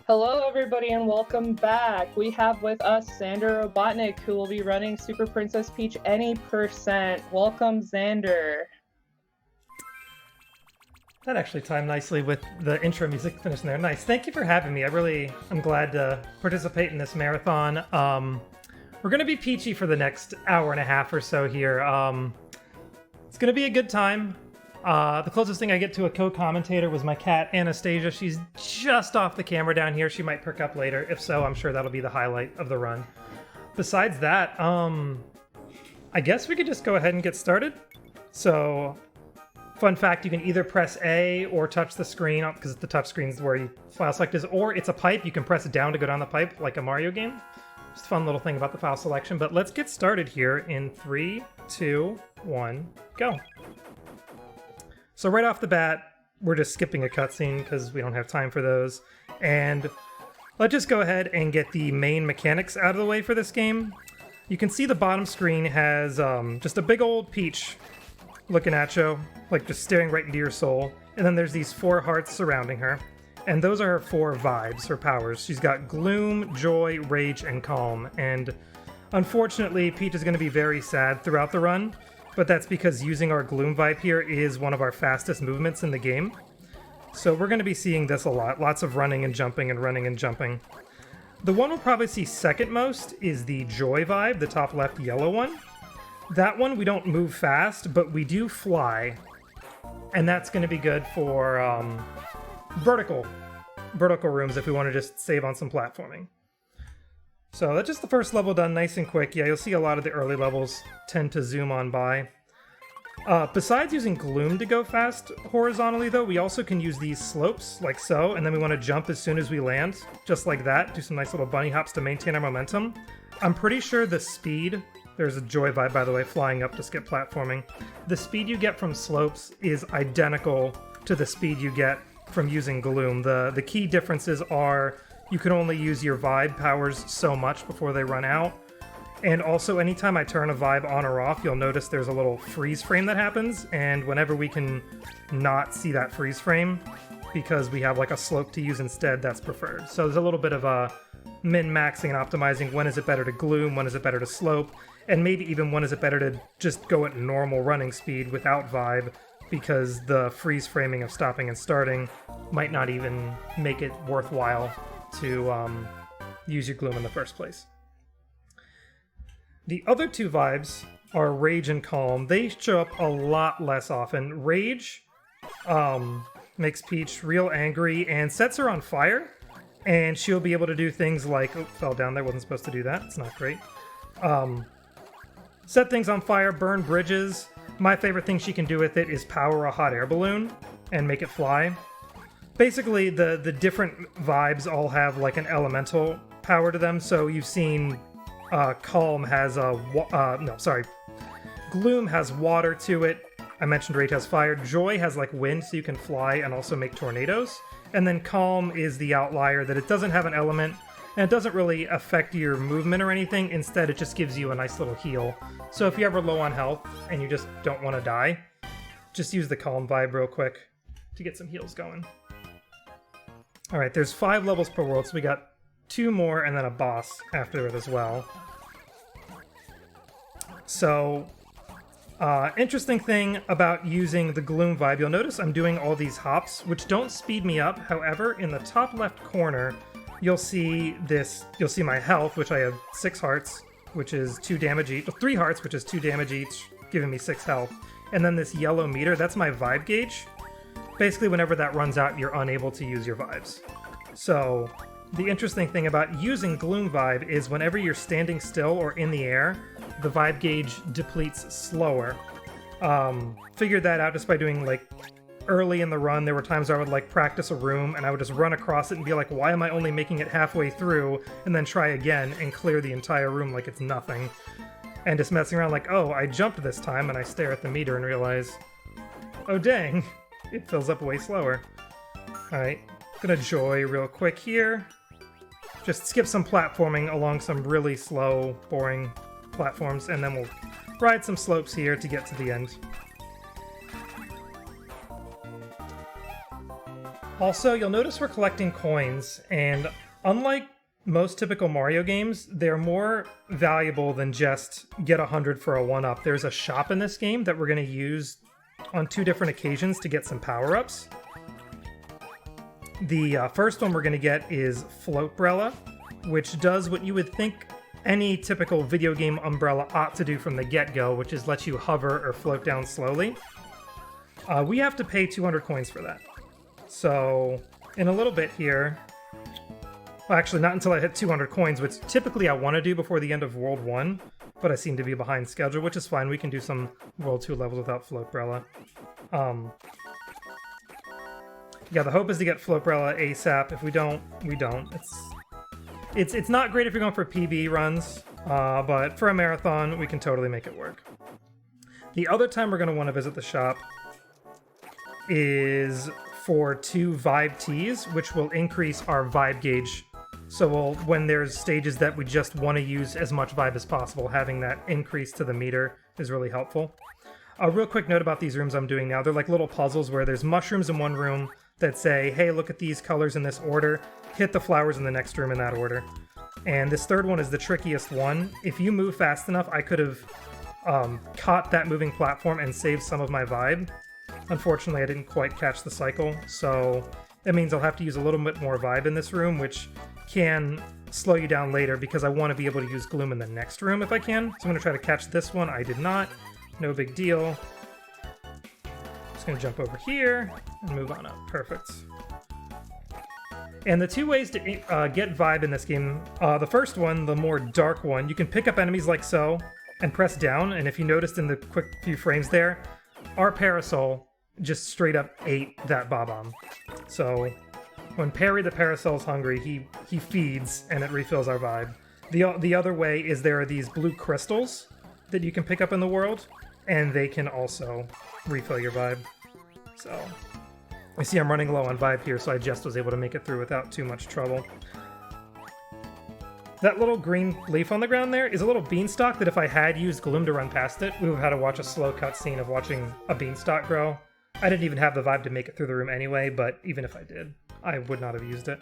Hello, everybody, and welcome back. We have with us Xander Robotnik, who will be running Super Princess Peach any %. Welcome, Xander. That actually timed nicely with the intro music finishing there. Nice. Thank you for having me. I'm glad to participate in this marathon. We're going to be peachy for the next hour and a half or so here. It's going to be a good time. The closest thing I get to a co-commentator was my cat, Anastasia. She's just off the camera down here. She might perk up later. If so, I'm sure that'll be the highlight of the run. Besides that, I guess we could just go ahead and get started. So, fun fact, you can either press A or touch the screen, because the touch screen is where your file select is, or it's a pipe. You can press it down to go down the pipe like a Mario game. Just a fun little thing about the file selection. But let's get started here in 3, 2, 1, go. So right off the bat, we're just skipping a cutscene because we don't have time for those. And let's just go ahead and get the main mechanics out of the way for this game. You can see the bottom screen has just a big old Peach looking at you, like just staring right into your soul. And then there's these 4 hearts surrounding her. And those are her 4 vibes, her powers. She's got Gloom, Joy, Rage, and Calm. And unfortunately, Peach is going to be very sad throughout the run. But that's because using our Gloom vibe here is one of our fastest movements in the game. So we're going to be seeing this a lot. Lots of running and jumping and running and jumping. The one we'll probably see second most is the Joy vibe, the top left yellow one. That one we don't move fast, but we do fly. And that's going to be good for vertical rooms if we want to just save on some platforming. So that's just the first level done nice and quick. Yeah, you'll see a lot of the early levels tend to zoom on by. Besides using Gloom to go fast horizontally, though, we also can use these slopes, like so, and then we want to jump as soon as we land, just like that. Do some nice little bunny hops to maintain our momentum. I'm pretty sure the speed, there's a Joy vibe, by the way, flying up to skip platforming. The speed you get from slopes is identical to the speed you get from using Gloom. The key differences are you can only use your vibe powers so much before they run out. And also, anytime I turn a vibe on or off, you'll notice there's a little freeze frame that happens. And whenever we can not see that freeze frame, because we have like a slope to use instead, that's preferred. So there's a little bit of a min-maxing and optimizing. When is it better to Gloom? When is it better to slope? And maybe even when is it better to just go at normal running speed without vibe, because the freeze framing of stopping and starting might not even make it worthwhile to use your Gloom in the first place. The other 2 vibes are Rage and Calm. They show up a lot less often. Rage makes Peach real angry and sets her on fire, and she'll be able to do things like... Oh, fell down there, wasn't supposed to do that. It's not great. Set things on fire, burn bridges. My favorite thing she can do with it is power a hot air balloon and make it fly. Basically, the different vibes all have like an elemental power to them. So you've seen Calm has Gloom has water to it. I mentioned Rage has fire. Joy has like wind, so you can fly and also make tornadoes. And then Calm is the outlier that it doesn't have an element and it doesn't really affect your movement or anything. Instead, it just gives you a nice little heal. So if you're ever low on health and you just don't want to die, just use the Calm vibe real quick to get some heals going. Alright, there's 5 levels per world, so we got 2 more and then a boss after it as well. So, interesting thing about using the Gloom vibe, you'll notice I'm doing all these hops, which don't speed me up. However, in the top left corner, you'll see my health, which I have 6 hearts, which is 2 damage each, 3 hearts, which is 2 damage each, giving me 6 health. And then this yellow meter, that's my vibe gauge. Basically, whenever that runs out, you're unable to use your vibes. So, the interesting thing about using Gloom vibe is whenever you're standing still or in the air, the vibe gauge depletes slower. Figured that out just by doing, like, early in the run, there were times I would, like, practice a room, and I would just run across it and be like, why am I only making it halfway through? And then try again and clear the entire room like it's nothing. And just messing around like, oh, I jumped this time, and I stare at the meter and realize, oh dang, it fills up way slower. Alright, gonna Joy real quick here. Just skip some platforming along some really slow, boring platforms, and then we'll ride some slopes here to get to the end. Also, you'll notice we're collecting coins, and unlike most typical Mario games, they're more valuable than just get 100 for a 1-up. There's a shop in this game that we're going to use on 2 different occasions to get some power-ups. The first one we're going to get is Floatbrella, which does what you would think any typical video game umbrella ought to do from the get-go, which is let you hover or float down slowly. We have to pay 200 coins for that. So, in a little bit here... Well, actually, not until I hit 200 coins, which typically I want to do before the end of World 1, but I seem to be behind schedule, which is fine. We can do some World 2 levels without Floatbrella. Yeah, the hope is to get Floatbrella ASAP. If we don't, we don't. It's not great if you're going for PB runs, but for a marathon, we can totally make it work. The other time we're going to want to visit the shop is for 2 Vibe Teas, which will increase our Vibe gauge. So when there's stages that we just want to use as much Vibe as possible, having that increase to the meter is really helpful. A real quick note about these rooms I'm doing now. They're like little puzzles where there's mushrooms in one room that say, hey, look at these colors in this order, hit the flowers in the next room in that order. And this third one is the trickiest one. If you move fast enough, I could have caught that moving platform and saved some of my Vibe. Unfortunately, I didn't quite catch the cycle, so that means I'll have to use a little bit more Vibe in this room, which can slow you down later because I want to be able to use Gloom in the next room if I can. So I'm going to try to catch this one. I did not. No big deal. Just going to jump over here and move on up. Perfect. And the 2 ways to get Vibe in this game, the first one, the more dark one, you can pick up enemies like so and press down, and if you noticed in the quick few frames there, our Parasol just straight up ate that Bob-omb. So when Perry the Parasol's hungry, he feeds and it refills our Vibe. The other way is there are these blue crystals that you can pick up in the world, and they can also refill your Vibe. So I see I'm running low on Vibe here, so I just was able to make it through without too much trouble. That little green leaf on the ground there is a little beanstalk that if I had used Gloom to run past it, we would have had to watch a slow cutscene of watching a beanstalk grow. I didn't even have the Vibe to make it through the room anyway, but even if I did, I would not have used it.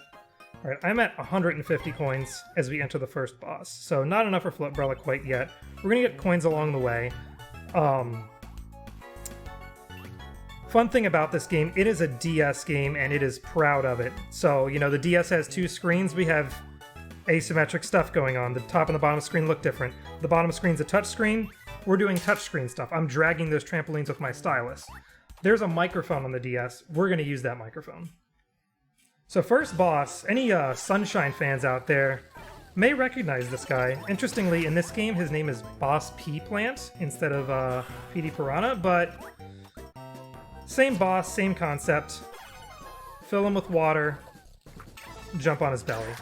Alright, I'm at 150 coins as we enter the first boss, so not enough for Floatbrella quite yet. We're gonna get coins along the way. Fun thing about this game, it is a DS game and it is proud of it. So, you know, the DS has 2 screens, we have asymmetric stuff going on. The top and the bottom of the screen look different. The bottom screen's a touch screen. We're doing touch screen stuff. I'm dragging those trampolines with my stylus. There's a microphone on the DS. We're going to use that microphone. So first boss, any Sunshine fans out there may recognize this guy. Interestingly, in this game, his name is Boss Pea Plant instead of PD Piranha, but same boss, same concept. Fill him with water, jump on his belly.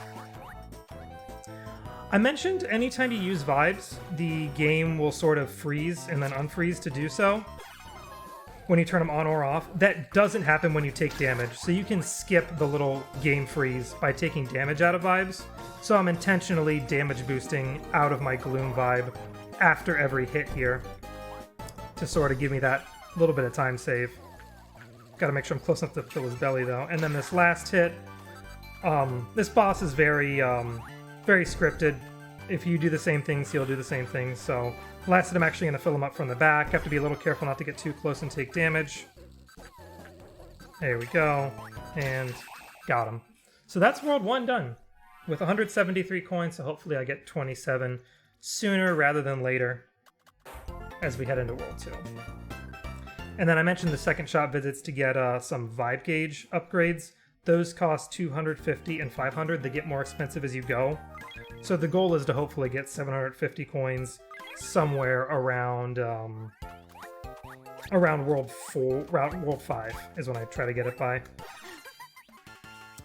I mentioned anytime you use vibes, the game will sort of freeze and then unfreeze to do so when you turn them on or off. That doesn't happen when you take damage, so you can skip the little game freeze by taking damage out of vibes. So I'm intentionally damage boosting out of my Gloom vibe after every hit here to sort of give me that little bit of time save. Gotta make sure I'm close enough to fill his belly though. And then this last hit, this boss is very scripted. If you do the same things, he'll do the same things. So last hit, I'm actually going to fill him up from the back. Have to be a little careful not to get too close and take damage. There we go. And got him. So that's World 1 done with 173 coins. So hopefully I get 27 sooner rather than later as we head into World 2. And then I mentioned the second shop visits to get some vibe gauge upgrades. Those cost 250 and 500. They get more expensive as you go. So the goal is to hopefully get 750 coins somewhere around World 5 is when I try to get it by.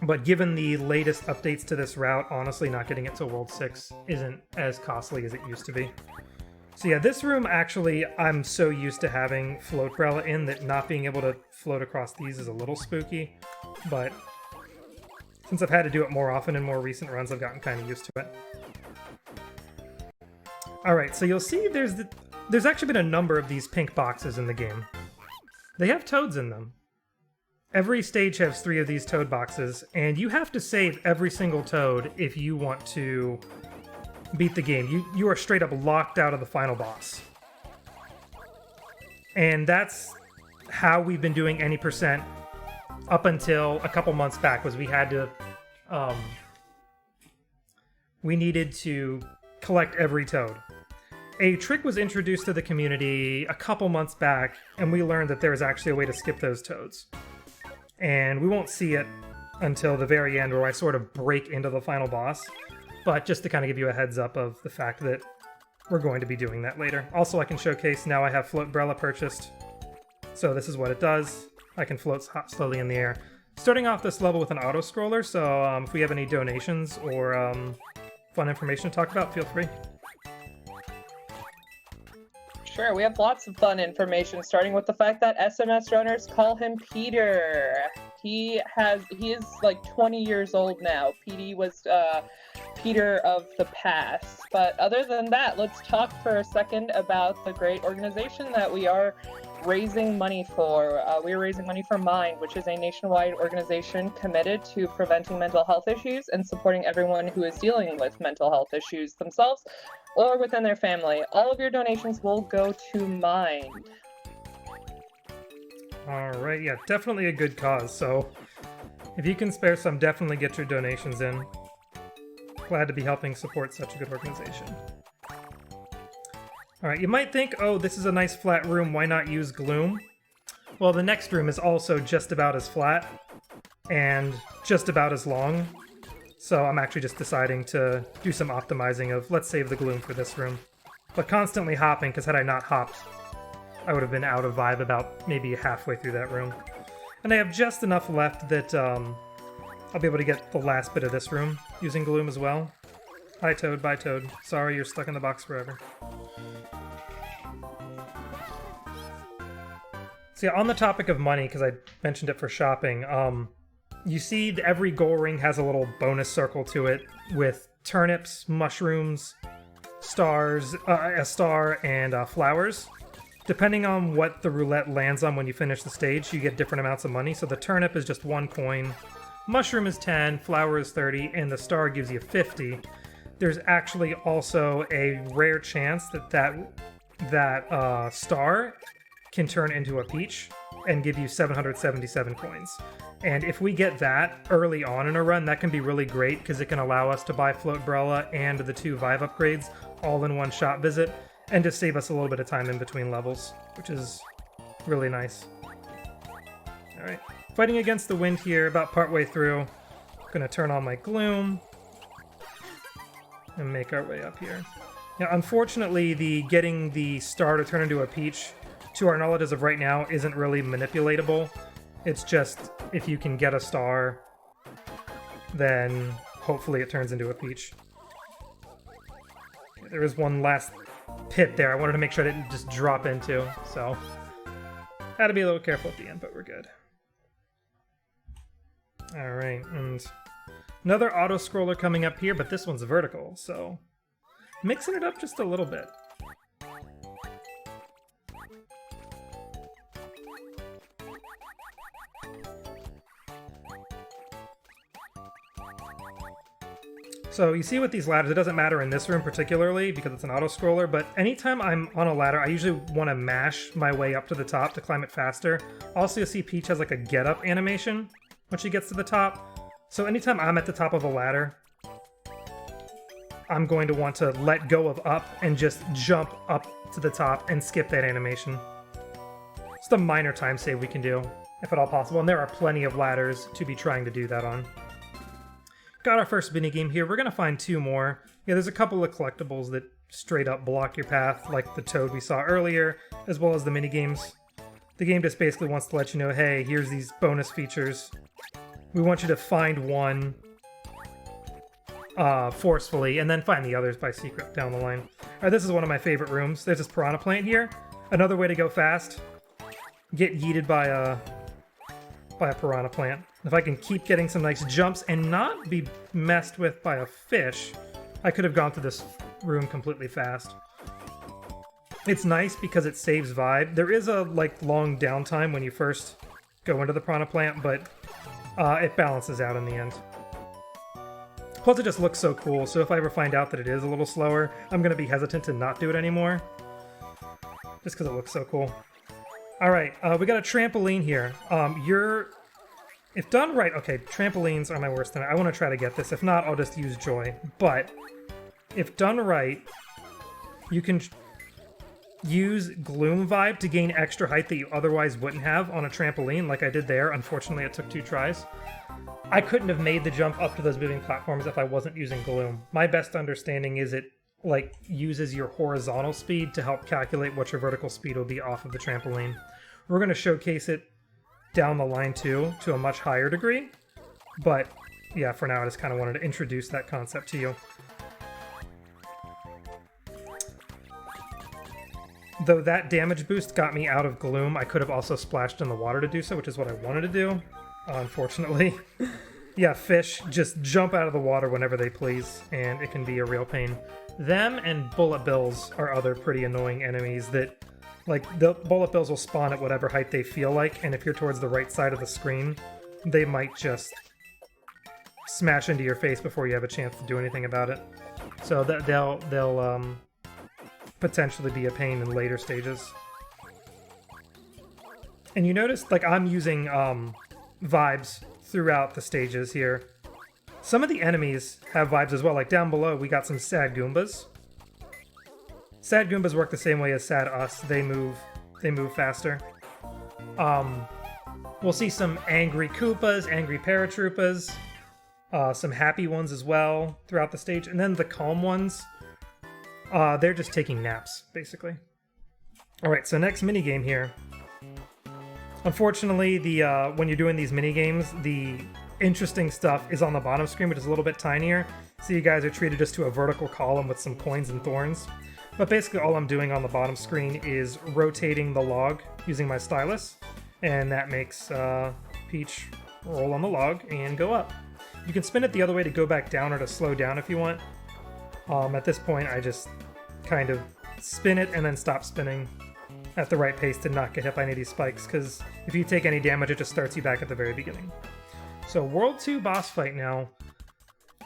But given the latest updates to this route, honestly, not getting it to World 6 isn't as costly as it used to be. So yeah, this room actually, I'm so used to having Floatbrella in that not being able to float across these is a little spooky. But since I've had to do it more often in more recent runs, I've gotten kind of used to it. Alright, so you'll see there's actually been a number of these pink boxes in the game. They have toads in them. every stage has 3 of these toad boxes, and you have to save every single toad if you want to beat the game. You are straight up locked out of the final boss. And that's how we've been doing any percent up until a couple months back, was we had to we needed to collect every toad. A trick was introduced to the community a couple months back, and we learned that there is actually a way to skip those toads. And we won't see it until the very end, where I sort of break into the final boss. But just to kind of give you a heads up of the fact that we're going to be doing that later. Also, I can showcase now I have Float Umbrella purchased. So this is what it does. I can float slowly in the air. Starting off this level with an auto-scroller, so if we have any donations or fun information to talk about, feel free. Sure, we have lots of fun information, starting with the fact that SMS runners call him Peter. He is like 20 years old now. PD was Peter of the past. But other than that, let's talk for a second about the great organization that we are raising money for. We are raising money for Mind, which is a nationwide organization committed to preventing mental health issues and supporting everyone who is dealing with mental health issues themselves or within their family. All of your donations will go to Mind. Alright, yeah, definitely a good cause, so if you can spare some, definitely get your donations in. Glad to be helping support such a good organization. Alright, you might think, oh, this is a nice flat room, why not use gloom? Well, the next room is also just about as flat and just about as long, so I'm actually just deciding to do some optimizing of, let's save the gloom for this room. But constantly hopping, because had I not hopped, I would have been out of vibe about maybe halfway through that room. And I have just enough left that I'll be able to get the last bit of this room using gloom as well. Hi Toad, bye Toad. Sorry, you're stuck in the box forever. So yeah, on the topic of money, because I mentioned it for shopping, you see every goal ring has a little bonus circle to it with turnips, mushrooms, stars, a star, and flowers. Depending on what the roulette lands on when you finish the stage, you get different amounts of money. So the turnip is just 1 coin, mushroom is 10, flower is 30, and the star gives you 50. There's actually also a rare chance that star can turn into a peach and give you 777 coins. And if we get that early on in a run, that can be really great because it can allow us to buy Float Umbrella and the 2 Vive upgrades all in one shop visit, and to save us a little bit of time in between levels, which is really nice. Alright, fighting against the wind here, about partway through. Gonna turn on my gloom and make our way up here. Now, unfortunately, getting the star to turn into a peach, to our knowledge as of right now, isn't really manipulatable. It's just, if you can get a star, then hopefully it turns into a peach. Okay, there is one last pit there I wanted to make sure I didn't just drop into, so had to be a little careful at the end, but we're good. Alright, and another auto-scroller coming up here, but this one's vertical, so mixing it up just a little bit. So you see with these ladders, it doesn't matter in this room particularly because it's an auto-scroller, but anytime I'm on a ladder, I usually want to mash my way up to the top to climb it faster. Also, you'll see Peach has like a get-up animation when she gets to the top. So anytime I'm at the top of a ladder, I'm going to want to let go of up and just jump up to the top and skip that animation. It's the minor time save we can do, if at all possible, and there are plenty of ladders to be trying to do that on. Got our first minigame here. We're going to find 2 more. Yeah, there's a couple of collectibles that straight up block your path, like the toad we saw earlier, as well as the minigames. The game just basically wants to let you know, hey, here's these bonus features. We want you to find one forcefully, and then find the others by secret down the line. Alright, this is one of my favorite rooms. There's this piranha plant here. Another way to go fast. Get yeeted by a piranha plant. If I can keep getting some nice jumps and not be messed with by a fish, I could have gone through this room completely fast. It's nice because it saves vibe. There is a long downtime when you first go into the Piranha Plant, but it balances out in the end. Plus, it just looks so cool, so if I ever find out that it is a little slower, I'm going to be hesitant to not do it anymore. Just because it looks so cool. Alright, we got a trampoline here. If done right... Okay, trampolines are my worst enemy. I want to try to get this. If not, I'll just use Joy. But, if done right, you can use Gloom Vibe to gain extra height that you otherwise wouldn't have on a trampoline, like I did there. Unfortunately, it took 2 tries. I couldn't have made the jump up to those moving platforms if I wasn't using Gloom. My best understanding is it uses your horizontal speed to help calculate what your vertical speed will be off of the trampoline. We're going to showcase it down the line too, to a much higher degree. But yeah, for now I just kind of wanted to introduce that concept to you. Though that damage boost got me out of Gloom, I could have also splashed in the water to do so, which is what I wanted to do. Unfortunately. Yeah, fish just jump out of the water whenever they please, and it can be a real pain. Them and bullet bills are other pretty annoying enemies that, the bullet bills will spawn at whatever height they feel like, and if you're towards the right side of the screen, they might just smash into your face before you have a chance to do anything about it. So they'll potentially be a pain in later stages. And you notice, I'm using vibes throughout the stages here. Some of the enemies have vibes as well. Like down below, we got some sad Goombas. Sad Goombas work the same way as sad us. They move faster. We'll see some angry Koopas, angry Paratroopas, some happy ones as well throughout the stage, and then the calm ones. They're just taking naps, basically. All right, so next minigame here. Unfortunately, when you're doing these minigames, the interesting stuff is on the bottom screen, which is a little bit tinier. So you guys are treated just to a vertical column with some coins and thorns. But basically all I'm doing on the bottom screen is rotating the log using my stylus. And that makes Peach roll on the log and go up. You can spin it the other way to go back down or to slow down if you want. At this point, I just kind of spin it and then stop spinning at the right pace to not get hit by any of these spikes, because if you take any damage, it just starts you back at the very beginning. So World 2 boss fight now.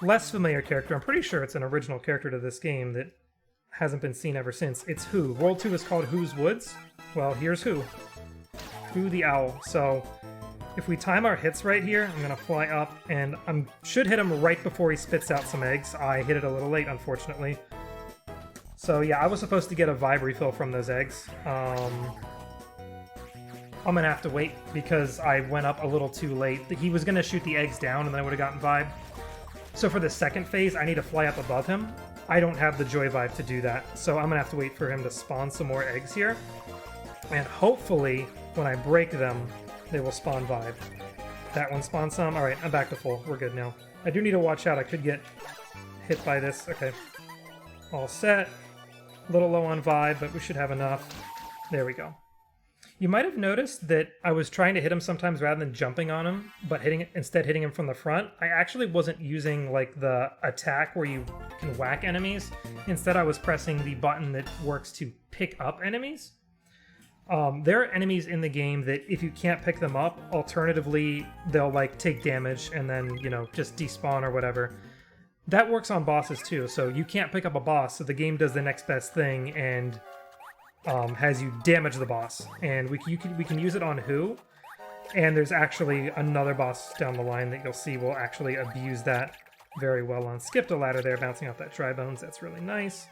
Less familiar character. I'm pretty sure it's an original character to this game that hasn't been seen ever since. It's Who. World 2 is called Who's Woods. Well, here's Who. Who the Owl. So if we time our hits right here, I'm going to fly up, and I should hit him right before he spits out some eggs. I hit it a little late, unfortunately. So yeah, I was supposed to get a vibe refill from those eggs. I'm going to have to wait because I went up a little too late. He was going to shoot the eggs down and then I would have gotten vibe. So for the second phase, I need to fly up above him. I don't have the Joy Vibe to do that, so I'm going to have to wait for him to spawn some more eggs here. And hopefully, when I break them, they will spawn vibe. That one spawned some. Alright, I'm back to full. We're good now. I do need to watch out. I could get hit by this. Okay. All set. A little low on vibe, but we should have enough. There we go. You might have noticed that I was trying to hit him sometimes rather than jumping on him, but instead hitting him from the front. I actually wasn't using the attack where you can whack enemies. Instead, I was pressing the button that works to pick up enemies. There are enemies in the game that if you can't pick them up, alternatively, they'll take damage and then, just despawn or whatever. That works on bosses too, so you can't pick up a boss, so the game does the next best thing and has you damage the boss. And we can use it on Who, and there's actually another boss down the line that you'll see will actually abuse that very well on. Skipped a ladder there, bouncing off that Tri-Bones, that's really nice.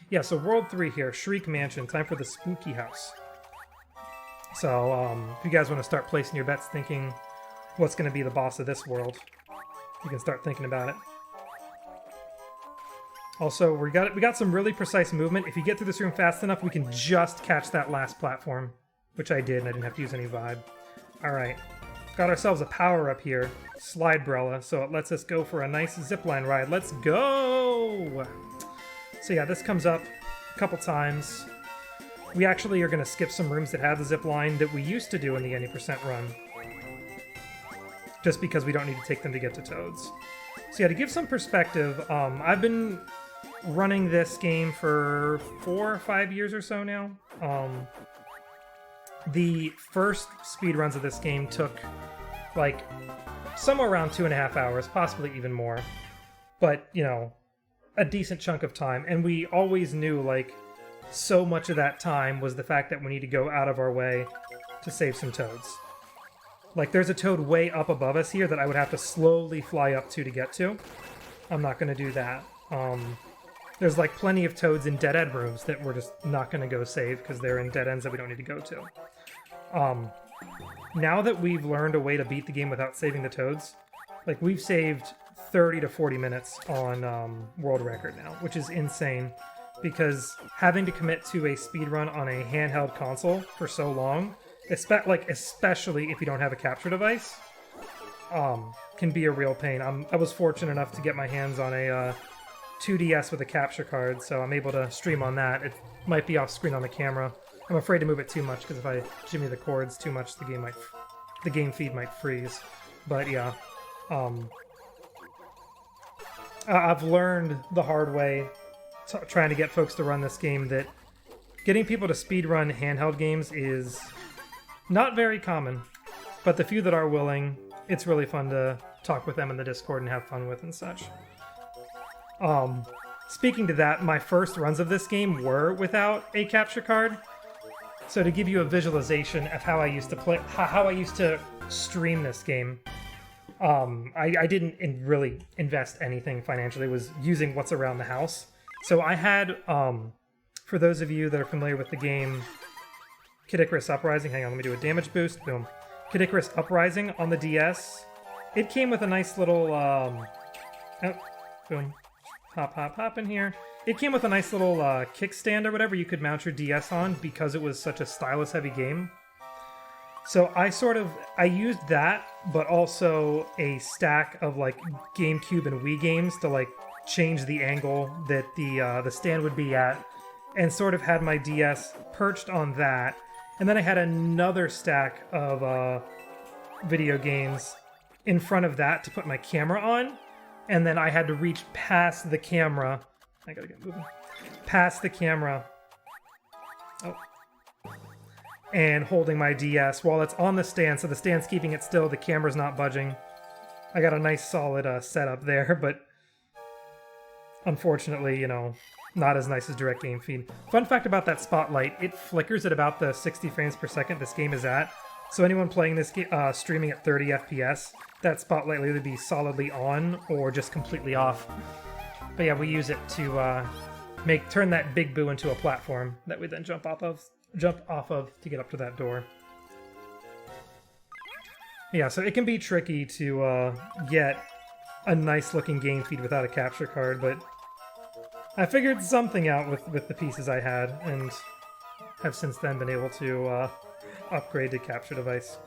Yeah, so World 3 here, Shriek Mansion, time for the Spooky House. So, if you guys want to start placing your bets thinking what's going to be the boss of this world, you can start thinking about it. Also, we got some really precise movement. If you get through this room fast enough, we can just catch that last platform, which I did, and I didn't have to use any vibe. Alright, got ourselves a power-up here, Slide Brella, so it lets us go for a nice zipline ride. Let's go! So yeah, this comes up a couple times. We actually are going to skip some rooms that have the zipline that we used to do in the any % run, just because we don't need to take them to get to Toads. So yeah, to give some perspective, I've been running this game for 4 or 5 years or so now. The first speedruns of this game took, like, somewhere around 2.5 hours, possibly even more. But, you know, a decent chunk of time. And we always knew, like, so much of that time was the fact that we need to go out of our way to save some toads. Like, there's a toad way up above us here that I would have to slowly fly up to get to. I'm not going to do that. There's, like, plenty of toads in dead-end rooms that we're just not going to go save because they're in dead ends that we don't need to go to. Now that we've learned a way to beat the game without saving the toads, like, we've saved 30 to 40 minutes on world record now, which is insane, because having to commit to a speedrun on a handheld console for so long, especially if you don't have a capture device, can be a real pain. I was fortunate enough to get my hands on a 2DS with a capture card, so I'm able to stream on that. It might be off screen on the camera. I'm afraid to move it too much because if I jimmy the cords too much, the game feed might freeze. But yeah, I've learned the hard way trying to get folks to run this game that getting people to speedrun handheld games is not very common. But the few that are willing, it's really fun to talk with them in the Discord and have fun with and such. Speaking to that, my first runs of this game were without a capture card. So to give you a visualization of how I used to play, how I used to stream this game, I didn't really invest anything financially. It was using what's around the house. So I had, for those of you that are familiar with the game, Kid Icarus Uprising. Hang on, let me do a damage boost. Boom. Kid Icarus Uprising on the DS. It came with a nice little, boom. Hop, hop, hop in here. It came with a nice little kickstand or whatever you could mount your DS on because it was such a stylus-heavy game. So I used that, but also a stack of like GameCube and Wii games to like change the angle that the stand would be at, and sort of had my DS perched on that. And then I had another stack of video games in front of that to put my camera on. And then I had to reach past the camera. I gotta get moving. Past the camera. Oh. And holding my DS while it's on the stand. So the stand's keeping it still. The camera's not budging. I got a nice solid setup there, but unfortunately, you know, not as nice as direct game feed. Fun fact about that spotlight, it flickers at about the 60 frames per second this game is at. So anyone playing this game, streaming at 30 FPS, that spotlight will either be solidly on or just completely off. But yeah, we use it to turn that big boo into a platform that we then jump off of to get up to that door. Yeah, so it can be tricky to get a nice looking game feed without a capture card, but I figured something out with the pieces I had, and have since then been able to upgrade to capture device.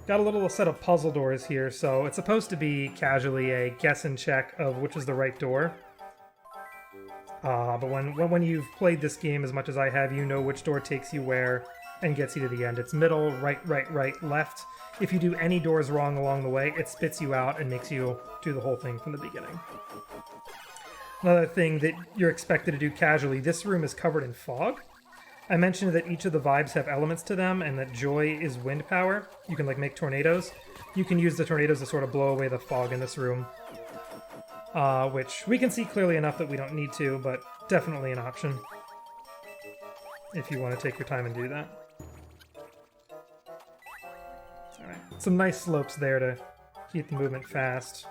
Got a little set of puzzle doors here, so it's supposed to be casually a guess and check of which is the right door. But when you've played this game as much as I have, you know which door takes you where and gets you to the end. It's middle, right, right, right, left. If you do any doors wrong along the way, it spits you out and makes you do the whole thing from the beginning. Another thing that you're expected to do casually, this room is covered in fog. I mentioned that each of the vibes have elements to them and that joy is wind power. You can like make tornadoes. You can use the tornadoes to sort of blow away the fog in this room. Which we can see clearly enough that we don't need to, but definitely an option if you want to take your time and do that. Alright, some nice slopes there to keep the movement fast.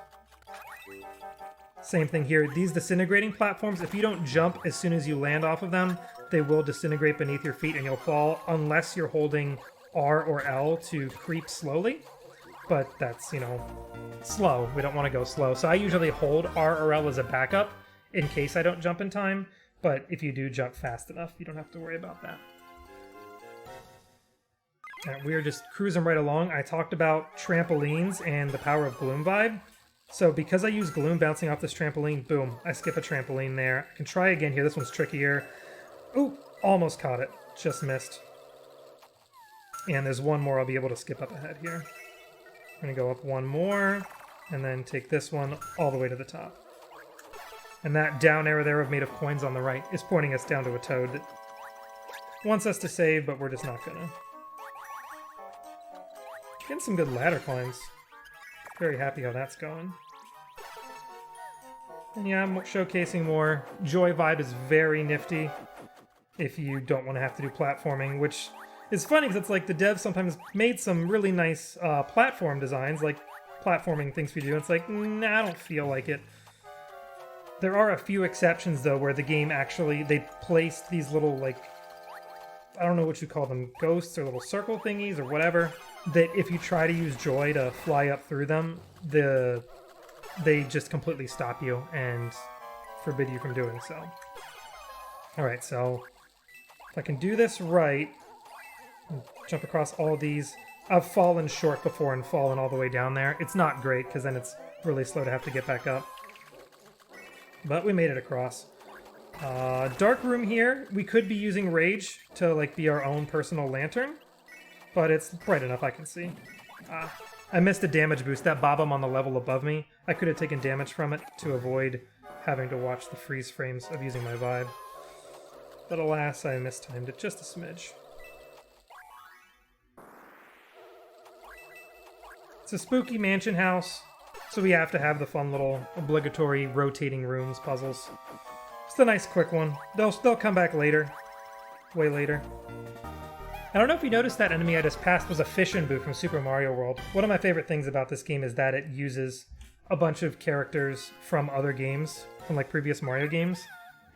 Same thing here. These disintegrating platforms, if you don't jump as soon as you land off of them, they will disintegrate beneath your feet and you'll fall unless you're holding R or L to creep slowly. But that's, you know, slow. We don't want to go slow. So I usually hold R or L as a backup in case I don't jump in time. But if you do jump fast enough, you don't have to worry about that. And we are just cruising right along. I talked about trampolines and the power of Gloom vibe. So because I use Gloom bouncing off this trampoline, boom, I skip a trampoline there. I can try again here. This one's trickier. Ooh, almost caught it. Just missed. And there's one more I'll be able to skip up ahead here. I'm going to go up one more, and then take this one all the way to the top. And that down arrow there made of coins on the right is pointing us down to a toad that wants us to save, but we're just not gonna. Getting some good ladder climbs. Very happy how that's going. And yeah, I'm showcasing more. Joy Vibe is very nifty if you don't want to have to do platforming, which is funny because it's like the devs sometimes made some really nice platform designs, like platforming things for you to do. It's like, nah, I don't feel like it. There are a few exceptions, though, where the game actually, they placed these little, like, I don't know what you call them, ghosts or little circle thingies or whatever, that if you try to use Joy to fly up through them, they just completely stop you and forbid you from doing so. Alright, so if I can do this right, jump across all these. I've fallen short before and fallen all the way down there. It's not great, because then it's really slow to have to get back up. But we made it across. Dark room here. We could be using Rage to like be our own personal lantern, but it's bright enough I can see. I missed a damage boost. That Bob-omb on the level above me, I could have taken damage from it to avoid having to watch the freeze frames of using my vibe. But alas, I mistimed it just a smidge. It's a spooky mansion house, so we have to have the fun little obligatory rotating rooms puzzles. It's a nice quick one. They'll come back later. Way later. I don't know if you noticed that enemy I just passed was a Fishin' from Super Mario World. One of my favorite things about this game is that it uses a bunch of characters from other games, from like previous Mario games.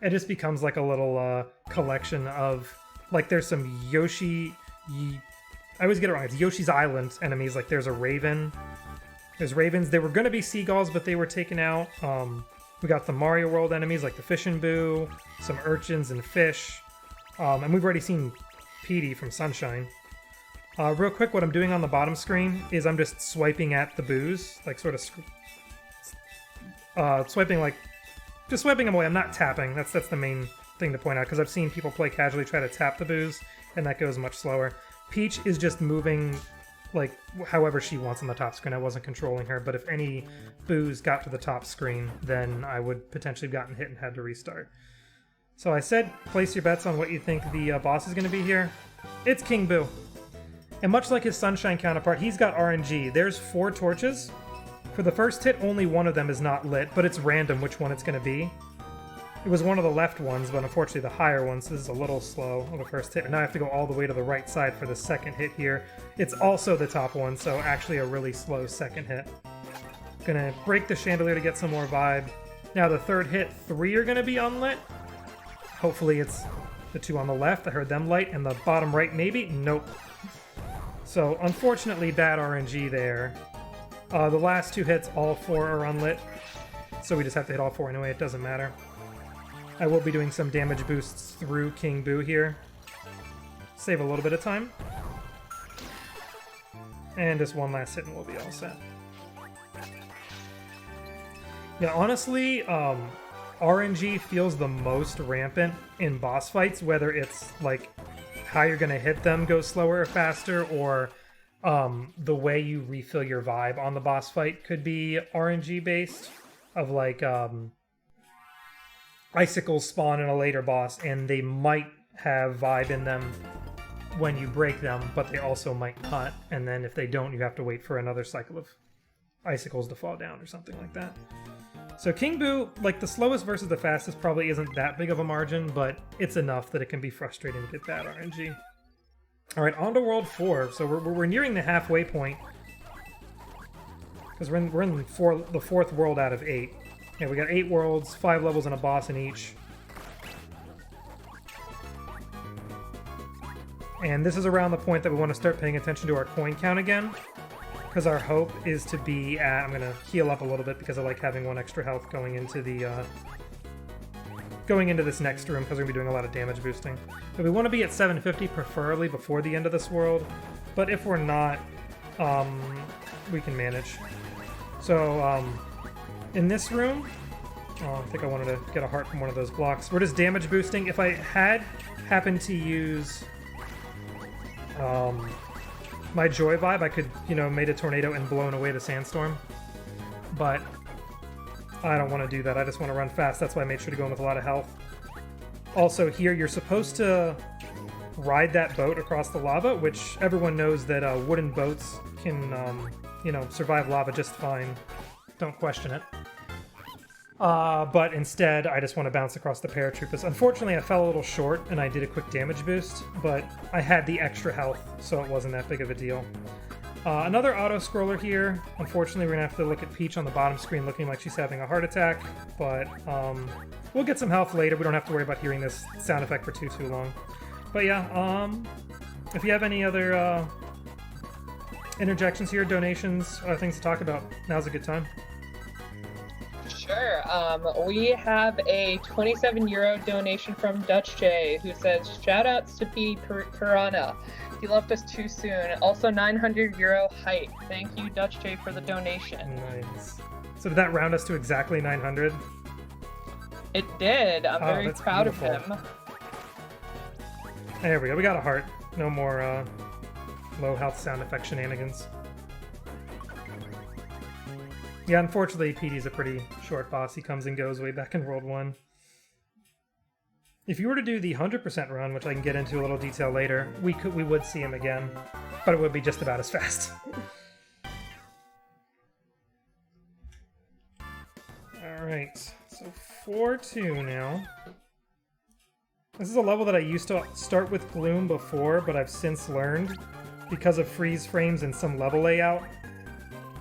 It just becomes like a little collection of, like there's some Yoshi... I always get it wrong. It's Yoshi's Island enemies. Like there's a raven. There's ravens. They were going to be seagulls, but they were taken out. We got the Mario World enemies like the Fishin' some urchins and fish. And we've already seen Petey from Sunshine. Real quick, what I'm doing on the bottom screen is I'm just swiping at the boos, like sort of swiping, like just swiping them away. I'm not tapping. That's the main thing to point out, because I've seen people play casually try to tap the boos, and that goes much slower. Peach is just moving like however she wants on the top screen. I wasn't controlling her, but if any boos got to the top screen, then I would potentially have gotten hit and had to restart. So I said place your bets on what you think the boss is going to be here. It's King Boo. And much like his Sunshine counterpart, he's got RNG. There's 4 torches. For the first hit, only one of them is not lit, but it's random which one it's going to be. It was one of the left ones, but unfortunately the higher one, so this is a little slow on the first hit. And now I have to go all the way to the right side for the second hit here. It's also the top one, so actually a really slow second hit. Gonna break the chandelier to get some more vibe. Now the third hit, 3 are gonna be unlit. Hopefully it's the 2 on the left. I heard them light, and the bottom right maybe? Nope. So unfortunately bad RNG there. The last 2 hits, all 4 are unlit. So we just have to hit all 4 anyway, it doesn't matter. I will be doing some damage boosts through King Boo here. Save a little bit of time. And just one last hit and we'll be all set. Yeah, honestly, RNG feels the most rampant in boss fights, whether it's like how you're going to hit them goes slower or faster, or the way you refill your vibe on the boss fight could be RNG based, of like icicles spawn in a later boss and they might have vibe in them when you break them, but they also might not, and then if they don't, you have to wait for another cycle of icicles to fall down or something like that. So King Boo, like the slowest versus the fastest probably isn't that big of a margin, but it's enough that it can be frustrating to get bad RNG. Alright, on to World 4. So we're nearing the halfway point, because we're in the 4th world out of 8. Yeah, we got 8 worlds, 5 levels and a boss in each. And this is around the point that we want to start paying attention to our coin count again, because our hope is to be at... I'm going to heal up a little bit because I like having 1 extra health going into the this next room, because we're going to be doing a lot of damage boosting. But we want to be at 750, preferably before the end of this world. But if we're not, we can manage. So, in this room, I think I wanted to get a heart from one of those blocks. We're just damage boosting. If I had happened to use my Joy Vibe, I could, made a tornado and blown away the sandstorm. But I don't want to do that. I just want to run fast. That's why I made sure to go in with a lot of health. Also here, you're supposed to ride that boat across the lava, which everyone knows that wooden boats can, you know, survive lava just fine. Don't question it. But instead, I just want to bounce across the paratroopers. Unfortunately, I fell a little short, and I did a quick damage boost, but I had the extra health, so it wasn't that big of a deal. Another auto-scroller here. Unfortunately, we're going to have to look at Peach on the bottom screen looking like she's having a heart attack, but we'll get some health later. We don't have to worry about hearing this sound effect for too long. But yeah, if you have any other interjections here, donations, things to talk about, now's a good time. Sure. We have a 27 euro donation from Dutch J, who says, shoutouts to P. Piranha. He left us too soon. Also 900 euro height. Thank you, Dutch J, for the donation. Nice. So did that round us to exactly 900? It did. I'm very proud of him. There we go. We got a heart. No more low health sound effect shenanigans. Yeah, unfortunately, PD's a pretty short boss. He comes and goes way back in World 1. If you were to do the 100% run, which I can get into a little detail later, we would see him again, but it would be just about as fast. Alright, so 4-2 now. This is a level that I used to start with Gloom before, but I've since learned, because of freeze frames and some level layout,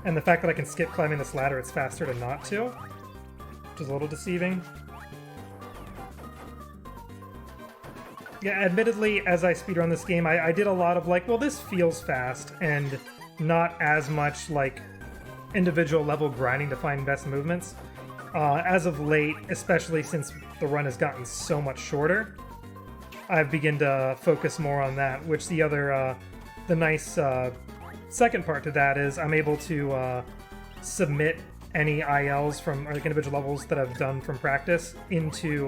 and the fact that I can skip climbing this ladder, it's faster to not to, which is a little deceiving. Yeah, admittedly, as I speedrun this game, I did a lot of like, well, this feels fast, and not as much like individual level grinding to find best movements. As of late, especially since the run has gotten so much shorter, I've begun to focus more on that, which the nice second part to that is I'm able to submit any ILs from like individual levels that I've done from practice into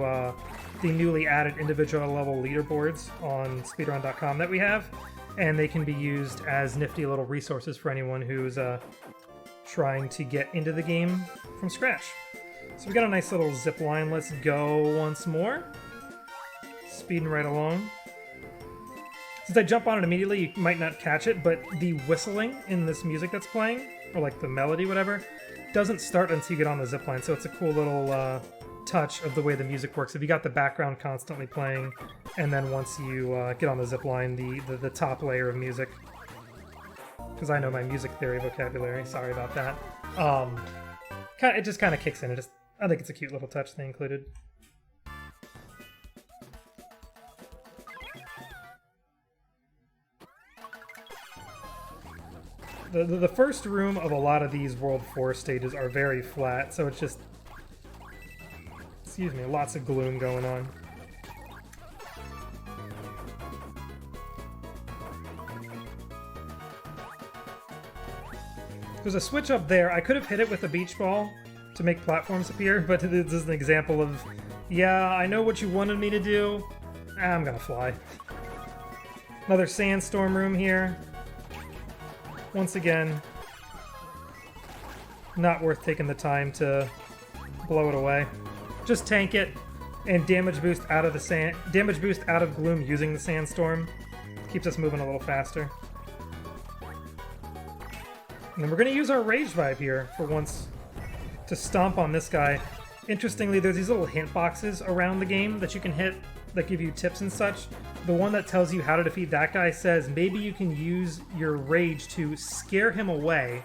the newly added individual level leaderboards on speedrun.com that we have, and they can be used as nifty little resources for anyone who's trying to get into the game from scratch. So we got a nice little zip line. Let's go once more. Speeding right along. Since I jump on it immediately, you might not catch it, but the whistling in this music that's playing, or like the melody, whatever, doesn't start until you get on the zipline, so it's a cool little touch of the way the music works. If you got the background constantly playing, and then once you get on the zipline, the top layer of music. Because I know my music theory vocabulary, sorry about that. It just kind of kicks in. I think it's a cute little touch they included. The first room of a lot of these World 4 stages are very flat, so it's just, excuse me, lots of gloom going on. There's a switch up there. I could have hit it with a beach ball to make platforms appear, but this is an example of, yeah, I know what you wanted me to do. I'm gonna fly. Another sandstorm room here. Once again, not worth taking the time to blow it away. Just tank it and damage boost out of gloom using the sandstorm. Keeps us moving a little faster. And then we're gonna use our rage vibe here for once to stomp on this guy. Interestingly, there's these little hint boxes around the game that you can hit that give you tips and such. The one that tells you how to defeat that guy says maybe you can use your rage to scare him away,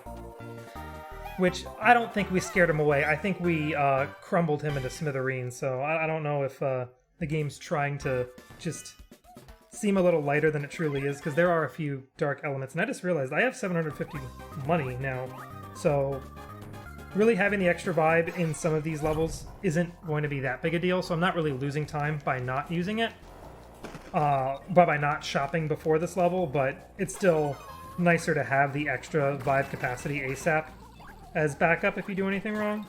which I don't think we scared him away. I think we crumbled him into smithereens, so I don't know if the game's trying to just seem a little lighter than it truly is, because there are a few dark elements, and I just realized I have 750 money now, so really having the extra vibe in some of these levels isn't going to be that big a deal, so I'm not really losing time by not using it, by not shopping before this level, but it's still nicer to have the extra vibe capacity ASAP as backup if you do anything wrong.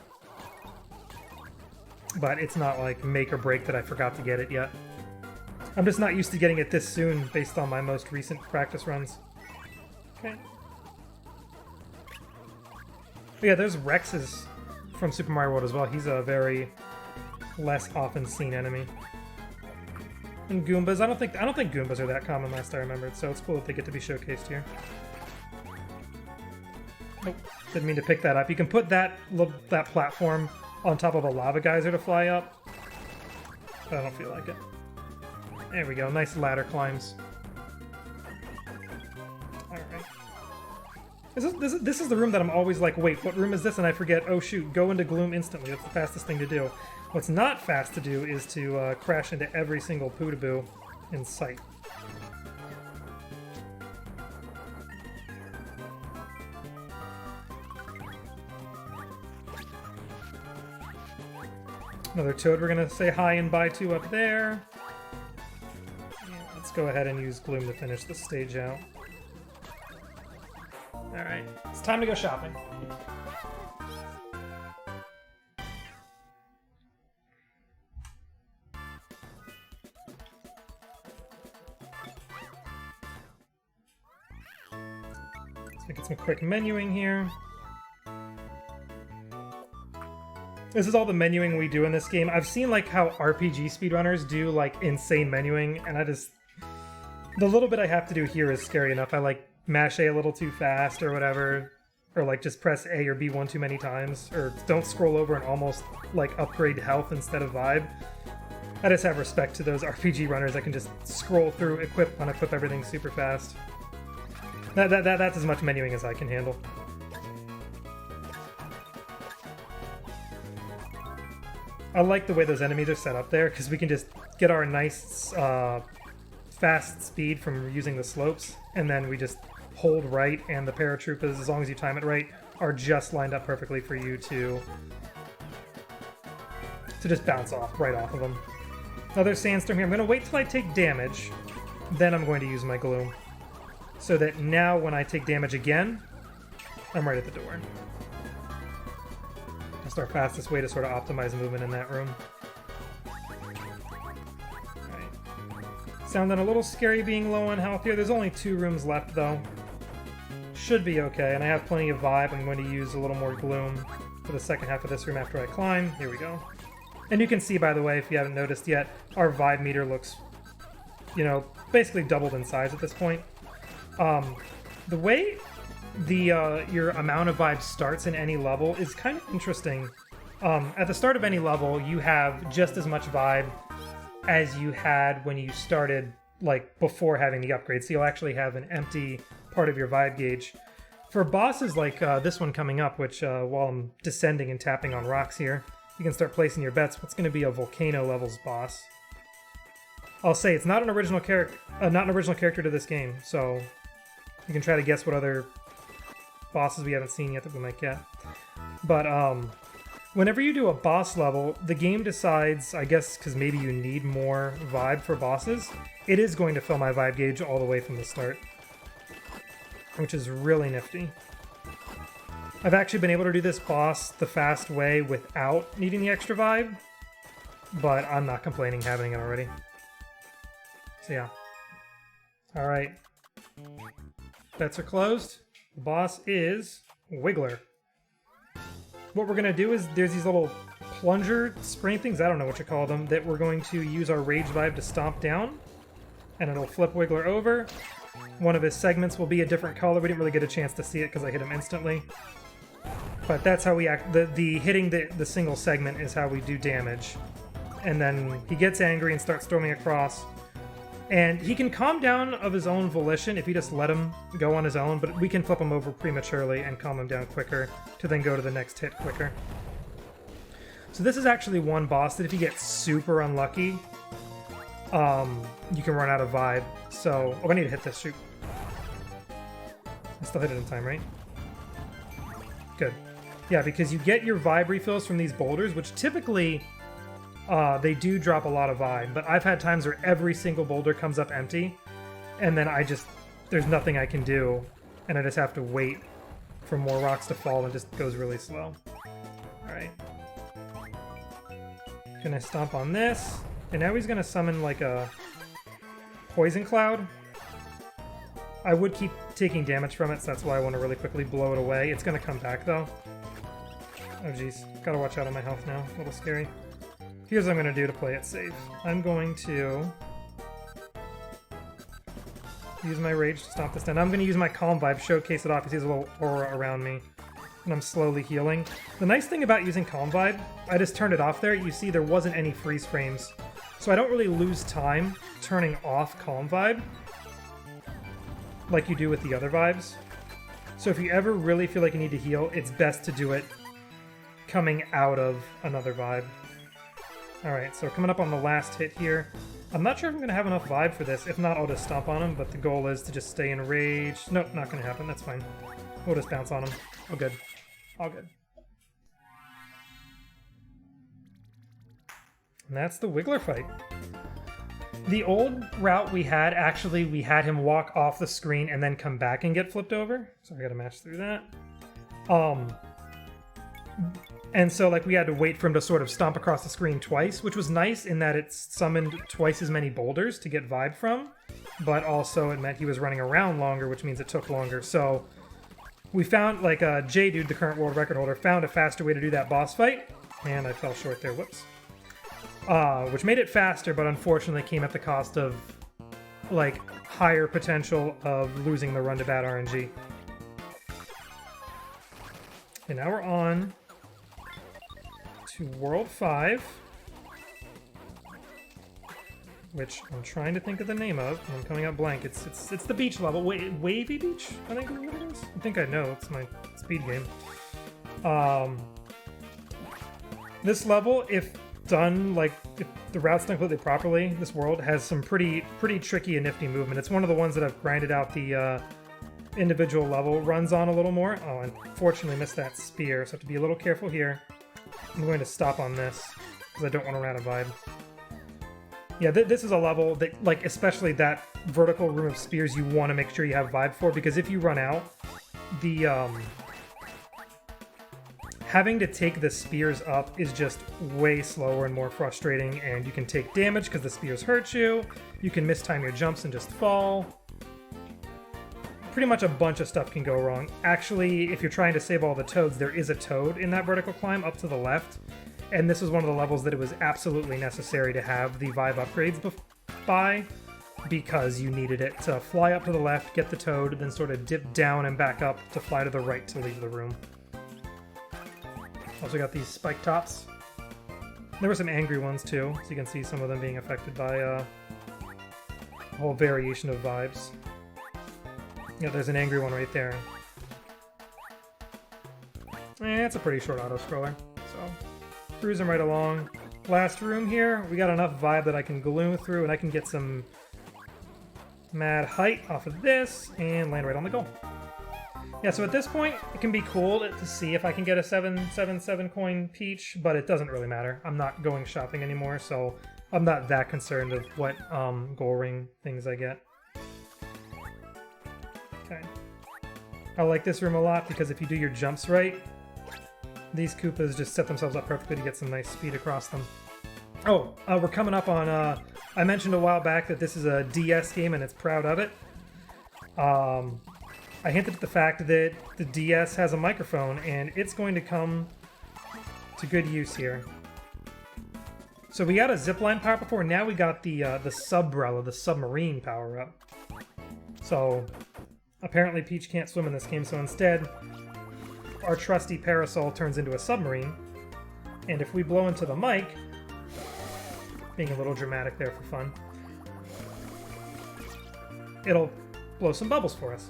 But it's not like make or break that I forgot to get it yet. I'm just not used to getting it this soon based on my most recent practice runs. Okay. But yeah, there's Rex's from Super Mario World as well. He's a very less often seen enemy. And Goombas. I don't think Goombas are that common last I remembered, so it's cool that they get to be showcased here. Nope, didn't mean to pick that up. You can put that platform on top of a lava geyser to fly up, but I don't feel like it. There we go, nice ladder climbs. Alright. This is the room that I'm always like, wait, what room is this? And I forget, oh shoot, go into Gloom instantly. That's the fastest thing to do. What's not fast to do is to crash into every single Pootaboo in sight. Another Toad we're going to say hi and bye to up there. Yeah, let's go ahead and use Gloom to finish the stage out. Alright, it's time to go shopping. Let's get some quick menuing here. This is all the menuing we do in this game. I've seen like how RPG speedrunners do like insane menuing, and the little bit I have to do here is scary enough. I like mash A a little too fast or whatever, or like just press A or B one too many times, or don't scroll over and almost like upgrade health instead of vibe. I just have respect to those RPG runners that can just scroll through, equip, unequip everything super fast. That's as much menuing as I can handle. I like the way those enemies are set up there, because we can just get our nice fast speed from using the slopes, and then we just hold right, and the paratroopers, as long as you time it right, are just lined up perfectly for you to just bounce right off of them. Another sandstorm here. I'm going to wait till I take damage, then I'm going to use my Gloom, so that now when I take damage again, I'm right at the door. That's our fastest way to sort of optimize movement in that room. Alright. Sounding a little scary being low on health here. There's only 2 rooms left though. Should be okay, and I have plenty of vibe. I'm going to use a little more Gloom for the second half of this room after I climb. Here we go. And you can see, by the way, if you haven't noticed yet, our vibe meter looks, you know, basically doubled in size at this point. The way your amount of vibe starts in any level is kind of interesting. At the start of any level, you have just as much vibe as you had when you started, like, before having the upgrade. So you'll actually have an empty part of your vibe gauge. For bosses like this one coming up, which while I'm descending and tapping on rocks here, you can start placing your bets. What's going to be a volcano levels boss? I'll say it's not an original character to this game, so you can try to guess what other bosses we haven't seen yet that we might get. But whenever you do a boss level, the game decides, I guess because maybe you need more vibe for bosses, it is going to fill my vibe gauge all the way from the start, which is really nifty. I've actually been able to do this boss the fast way without needing the extra vibe, but I'm not complaining having it already. So yeah. Alright. Bets are closed. The boss is Wiggler. What we're going to do is there's these little plunger spring things, I don't know what you call them, that we're going to use our rage vibe to stomp down, and it'll flip Wiggler over. One of his segments will be a different color. We didn't really get a chance to see it because I hit him instantly. But that's how we act. The hitting the single segment is how we do damage. And then he gets angry and starts storming across. And he can calm down of his own volition if you just let him go on his own, but we can flip him over prematurely and calm him down quicker to then go to the next hit quicker. So this is actually one boss that if you get super unlucky, you can run out of vibe. So, oh, I need to hit this, shoot. I still hit it in time, right? Good. Yeah, because you get your vibe refills from these boulders, which typically they do drop a lot of vibe, but I've had times where every single boulder comes up empty, and then there's nothing I can do, and I just have to wait for more rocks to fall, and it just goes really slow. Alright. Gonna stomp on this, and now he's gonna summon like a poison cloud. I would keep taking damage from it, so that's why I want to really quickly blow it away. It's gonna come back though. Oh jeez, gotta watch out on my health now, a little scary. Here's what I'm going to do to play it safe. I'm going to use my rage to stomp this down. I'm going to use my calm vibe, showcase it off. He sees a little aura around me, and I'm slowly healing. The nice thing about using calm vibe, I just turned it off there. You see there wasn't any freeze frames, so I don't really lose time turning off calm vibe like you do with the other vibes. So if you ever really feel like you need to heal, it's best to do it coming out of another vibe. Alright, so coming up on the last hit here. I'm not sure if I'm going to have enough vibe for this. If not, I'll just stomp on him, but the goal is to just stay in rage. Nope, not going to happen. That's fine. We'll just bounce on him. All good. All good. And that's the Wiggler fight. The old route we had, actually, we had him walk off the screen and then come back and get flipped over. So I got to match through that. And so, like, we had to wait for him to sort of stomp across the screen twice, which was nice in that it summoned twice as many boulders to get vibe from, but also it meant he was running around longer, which means it took longer. So we found, like, J-Dude, the current world record holder, found a faster way to do that boss fight, and I fell short there, whoops. Which made it faster, but unfortunately came at the cost of, like, higher potential of losing the run to bad RNG. And now we're on to World 5, which I'm trying to think of the name of, and I'm coming out blank. It's the beach level. Wavy Beach, I think is what it is. I think I know. It's my speed game. This level, if done, like, if the route's done completely properly, this world has some pretty tricky and nifty movement. It's one of the ones that I've grinded out the individual level runs on a little more. Oh, unfortunately missed that spear, so I have to be a little careful here. I'm going to stop on this, because I don't want to run out of vibe. Yeah, this is a level that, like, especially that vertical room of spears, you want to make sure you have vibe for, because if you run out, the, having to take the spears up is just way slower and more frustrating, and you can take damage because the spears hurt you, you can mistime your jumps and just fall. Pretty much a bunch of stuff can go wrong. Actually, if you're trying to save all the toads, there is a toad in that vertical climb up to the left, and this was one of the levels that it was absolutely necessary to have the vibe upgrades by, because you needed it to fly up to the left, get the toad, then sort of dip down and back up to fly to the right to leave the room. Also got these spike tops. There were some angry ones too, so you can see some of them being affected by a whole variation of vibes. Yeah, there's an angry one right there. It's a pretty short auto-scroller, so cruising right along. Last room here, we got enough vibe that I can glue through and I can get some mad height off of this and land right on the goal. Yeah, so at this point, it can be cool to see if I can get a 777 coin peach, but it doesn't really matter. I'm not going shopping anymore, so I'm not that concerned with what goal ring things I get. Okay. I like this room a lot because if you do your jumps right, these Koopas just set themselves up perfectly to get some nice speed across them. Oh, we're coming up on, I mentioned a while back that this is a DS game and it's proud of it. I hinted at the fact that the DS has a microphone and it's going to come to good use here. So we got a zipline power before, now we got the Subrella, the submarine power up. So apparently Peach can't swim in this game, so instead our trusty parasol turns into a submarine, and if we blow into the mic, being a little dramatic there for fun, it'll blow some bubbles for us.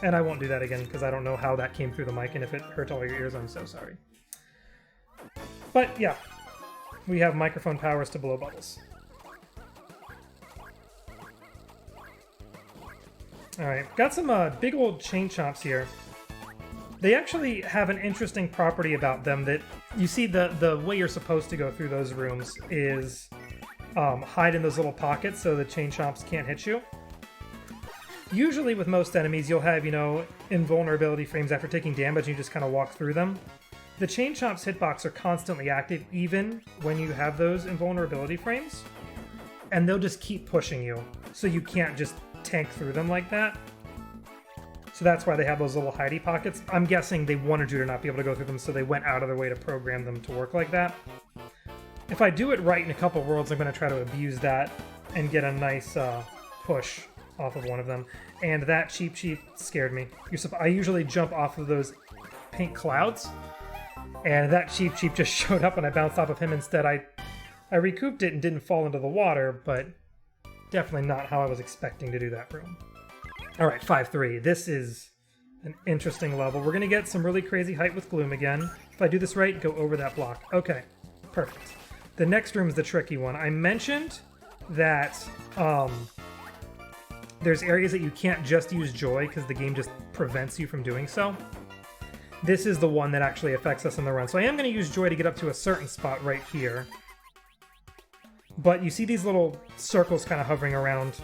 And I won't do that again because I don't know how that came through the mic, and if it hurt all your ears, I'm so sorry. But yeah, we have microphone powers to blow bubbles. Alright, got some big old chain chomps here. They actually have an interesting property about them that, you see the way you're supposed to go through those rooms is hide in those little pockets so the chain chomps can't hit you. Usually with most enemies you'll have, you know, invulnerability frames after taking damage and you just kind of walk through them. The chain chomps hitbox are constantly active even when you have those invulnerability frames, and they'll just keep pushing you, so you can't just tank through them like that. So that's why they have those little hidey pockets. I'm guessing they wanted you to not be able to go through them, so they went out of their way to program them to work like that. If I do it right in a couple worlds, I'm going to try to abuse that and get a nice push off of one of them. And that Cheep Cheep scared me. I usually jump off of those pink clouds, and that Cheep Cheep just showed up and I bounced off of him instead. I recouped it and didn't fall into the water, but definitely not how I was expecting to do that room. Alright, 5-3. This is an interesting level. We're going to get some really crazy height with Gloom again. If I do this right, go over that block. Okay, perfect. The next room is the tricky one. I mentioned that there's areas that you can't just use Joy because the game just prevents you from doing so. This is the one that actually affects us in the run. So I am going to use Joy to get up to a certain spot right here. But you see these little circles kind of hovering around.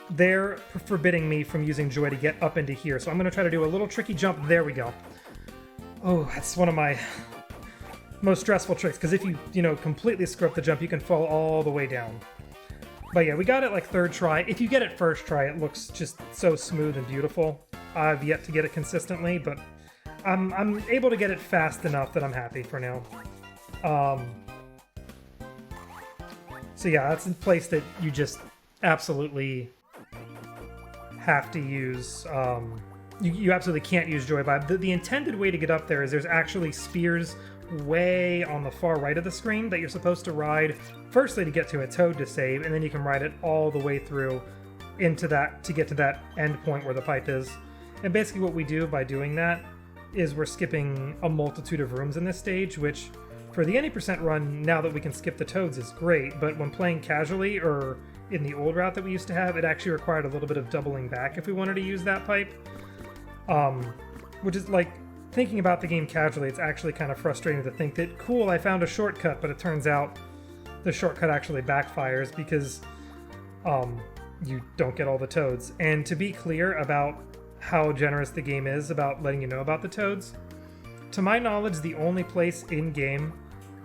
They're forbidding me from using Joy to get up into here. So I'm going to try to do a little tricky jump. There we go. Oh, that's one of my most stressful tricks. Because if you completely screw up the jump, you can fall all the way down. But yeah, we got it like third try. If you get it first try, it looks just so smooth and beautiful. I've yet to get it consistently, but I'm able to get it fast enough that I'm happy for now. So yeah, that's a place that you just absolutely have to use. You absolutely can't use Joy Vibe. The intended way to get up there is there's actually spears way on the far right of the screen that you're supposed to ride. Firstly, to get to a toad to save, and then you can ride it all the way through into that to get to that end point where the pipe is. And basically what we do by doing that is we're skipping a multitude of rooms in this stage, which for the any % run, now that we can skip the toads, is great, but when playing casually or in the old route that we used to have, it actually required a little bit of doubling back if we wanted to use that pipe. Which is like, thinking about the game casually, it's actually kind of frustrating to think that, cool, I found a shortcut, but it turns out the shortcut actually backfires because you don't get all the toads. And to be clear about how generous the game is about letting you know about the toads, to my knowledge, the only place in-game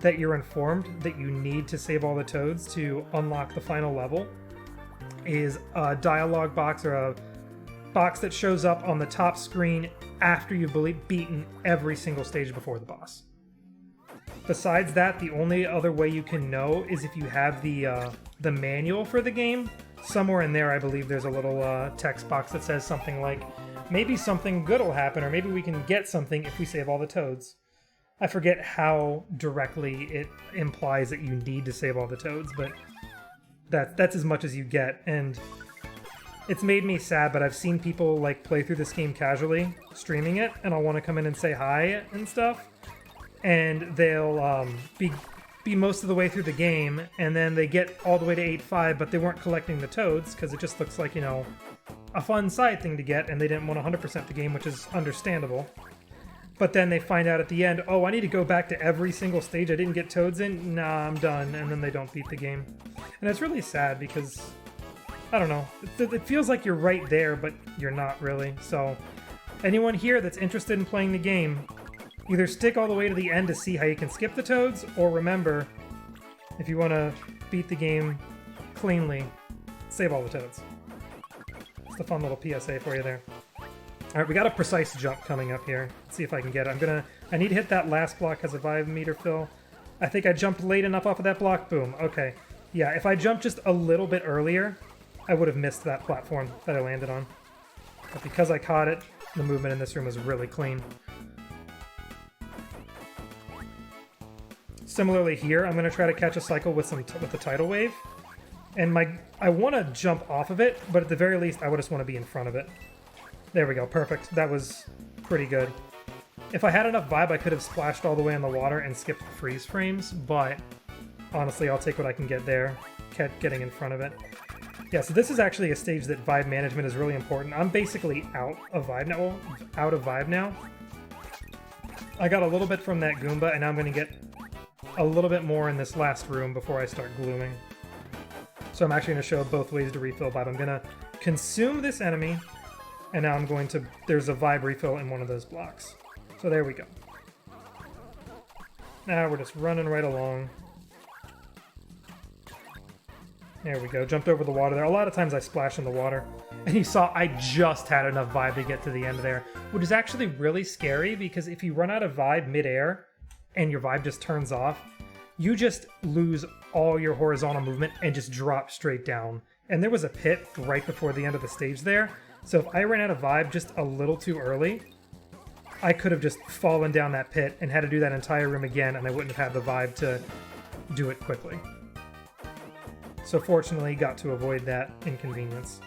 that you're informed that you need to save all the toads to unlock the final level is a dialogue box or a box that shows up on the top screen after you've beaten every single stage before the boss. Besides that, the only other way you can know is if you have the manual for the game. Somewhere in there, I believe there's a little text box that says something like, maybe something good will happen, or maybe we can get something if we save all the toads. I forget how directly it implies that you need to save all the toads, but that's as much as you get, and it's made me sad, but I've seen people like play through this game casually, streaming it, and I'll want to come in and say hi and stuff, and they'll be most of the way through the game, and then they get all the way to 8-5, but they weren't collecting the toads, because it just looks like, a fun side thing to get, and they didn't want 100% the game, which is understandable. But then they find out at the end, oh, I need to go back to every single stage I didn't get toads in? Nah, I'm done. And then they don't beat the game. And it's really sad because, I don't know, it feels like you're right there, but you're not really. So anyone here that's interested in playing the game, either stick all the way to the end to see how you can skip the toads, or remember, if you want to beat the game cleanly, save all the toads. It's a fun little PSA for you there. Alright, we got a precise jump coming up here. Let's see if I can get it. I need to hit that last block as a vibe meter fill. I think I jumped late enough off of that block. Boom. Okay. Yeah, if I jumped just a little bit earlier, I would have missed that platform that I landed on. But because I caught it, the movement in this room was really clean. Similarly here, I'm going to try to catch a cycle with the tidal wave. And I want to jump off of it, but at the very least, I would just want to be in front of it. There we go, perfect. That was pretty good. If I had enough vibe, I could have splashed all the way in the water and skipped the freeze frames, but honestly, I'll take what I can get there, getting in front of it. Yeah, so this is actually a stage that vibe management is really important. I'm basically out of vibe now. I got a little bit from that Goomba, and now I'm going to get a little bit more in this last room before I start glooming. So I'm actually going to show both ways to refill vibe. I'm going to consume this enemy, and now I'm going to... There's a vibe refill in one of those blocks. So there we go. Now we're just running right along. There we go. Jumped over the water there. A lot of times I splash in the water. And you saw I just had enough vibe to get to the end there. Which is actually really scary, because if you run out of vibe mid-air and your vibe just turns off, you just lose all your horizontal movement and just drop straight down. and there was a pit right before the end of the stage there. So if I ran out of vibe just a little too early, I could have just fallen down that pit and had to do that entire room again, and I wouldn't have had the vibe to do it quickly. So fortunately, got to avoid that inconvenience.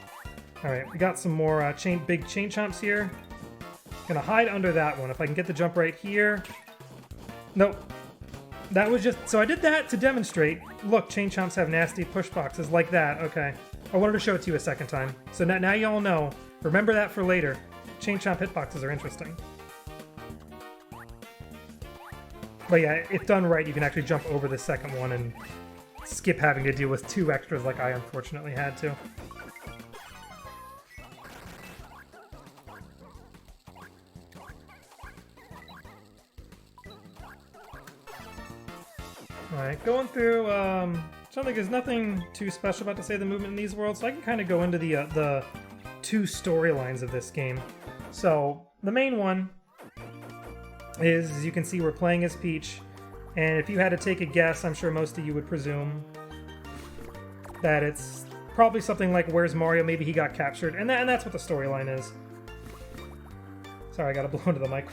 Alright, we got some more big chain chomps here. Gonna hide under that one. If I can get the jump right here. Nope. That was just... So I did that to demonstrate. Look, chain chomps have nasty push boxes like that. Okay. I wanted to show it to you a second time. So now you all know. Remember that for later. Chain chomp hitboxes are interesting. But yeah, if done right, you can actually jump over the second one and skip having to deal with 2 extras like I unfortunately had to. Alright, going through, sounds like there's nothing too special about to say the movement in these worlds, so I can kind of go into the 2 storylines of this game. So, the main one is, as you can see, we're playing as Peach, and if you had to take a guess, I'm sure most of you would presume that it's probably something like Where's Mario, maybe he got captured, and that's what the storyline is. Sorry, I gotta blow into the mic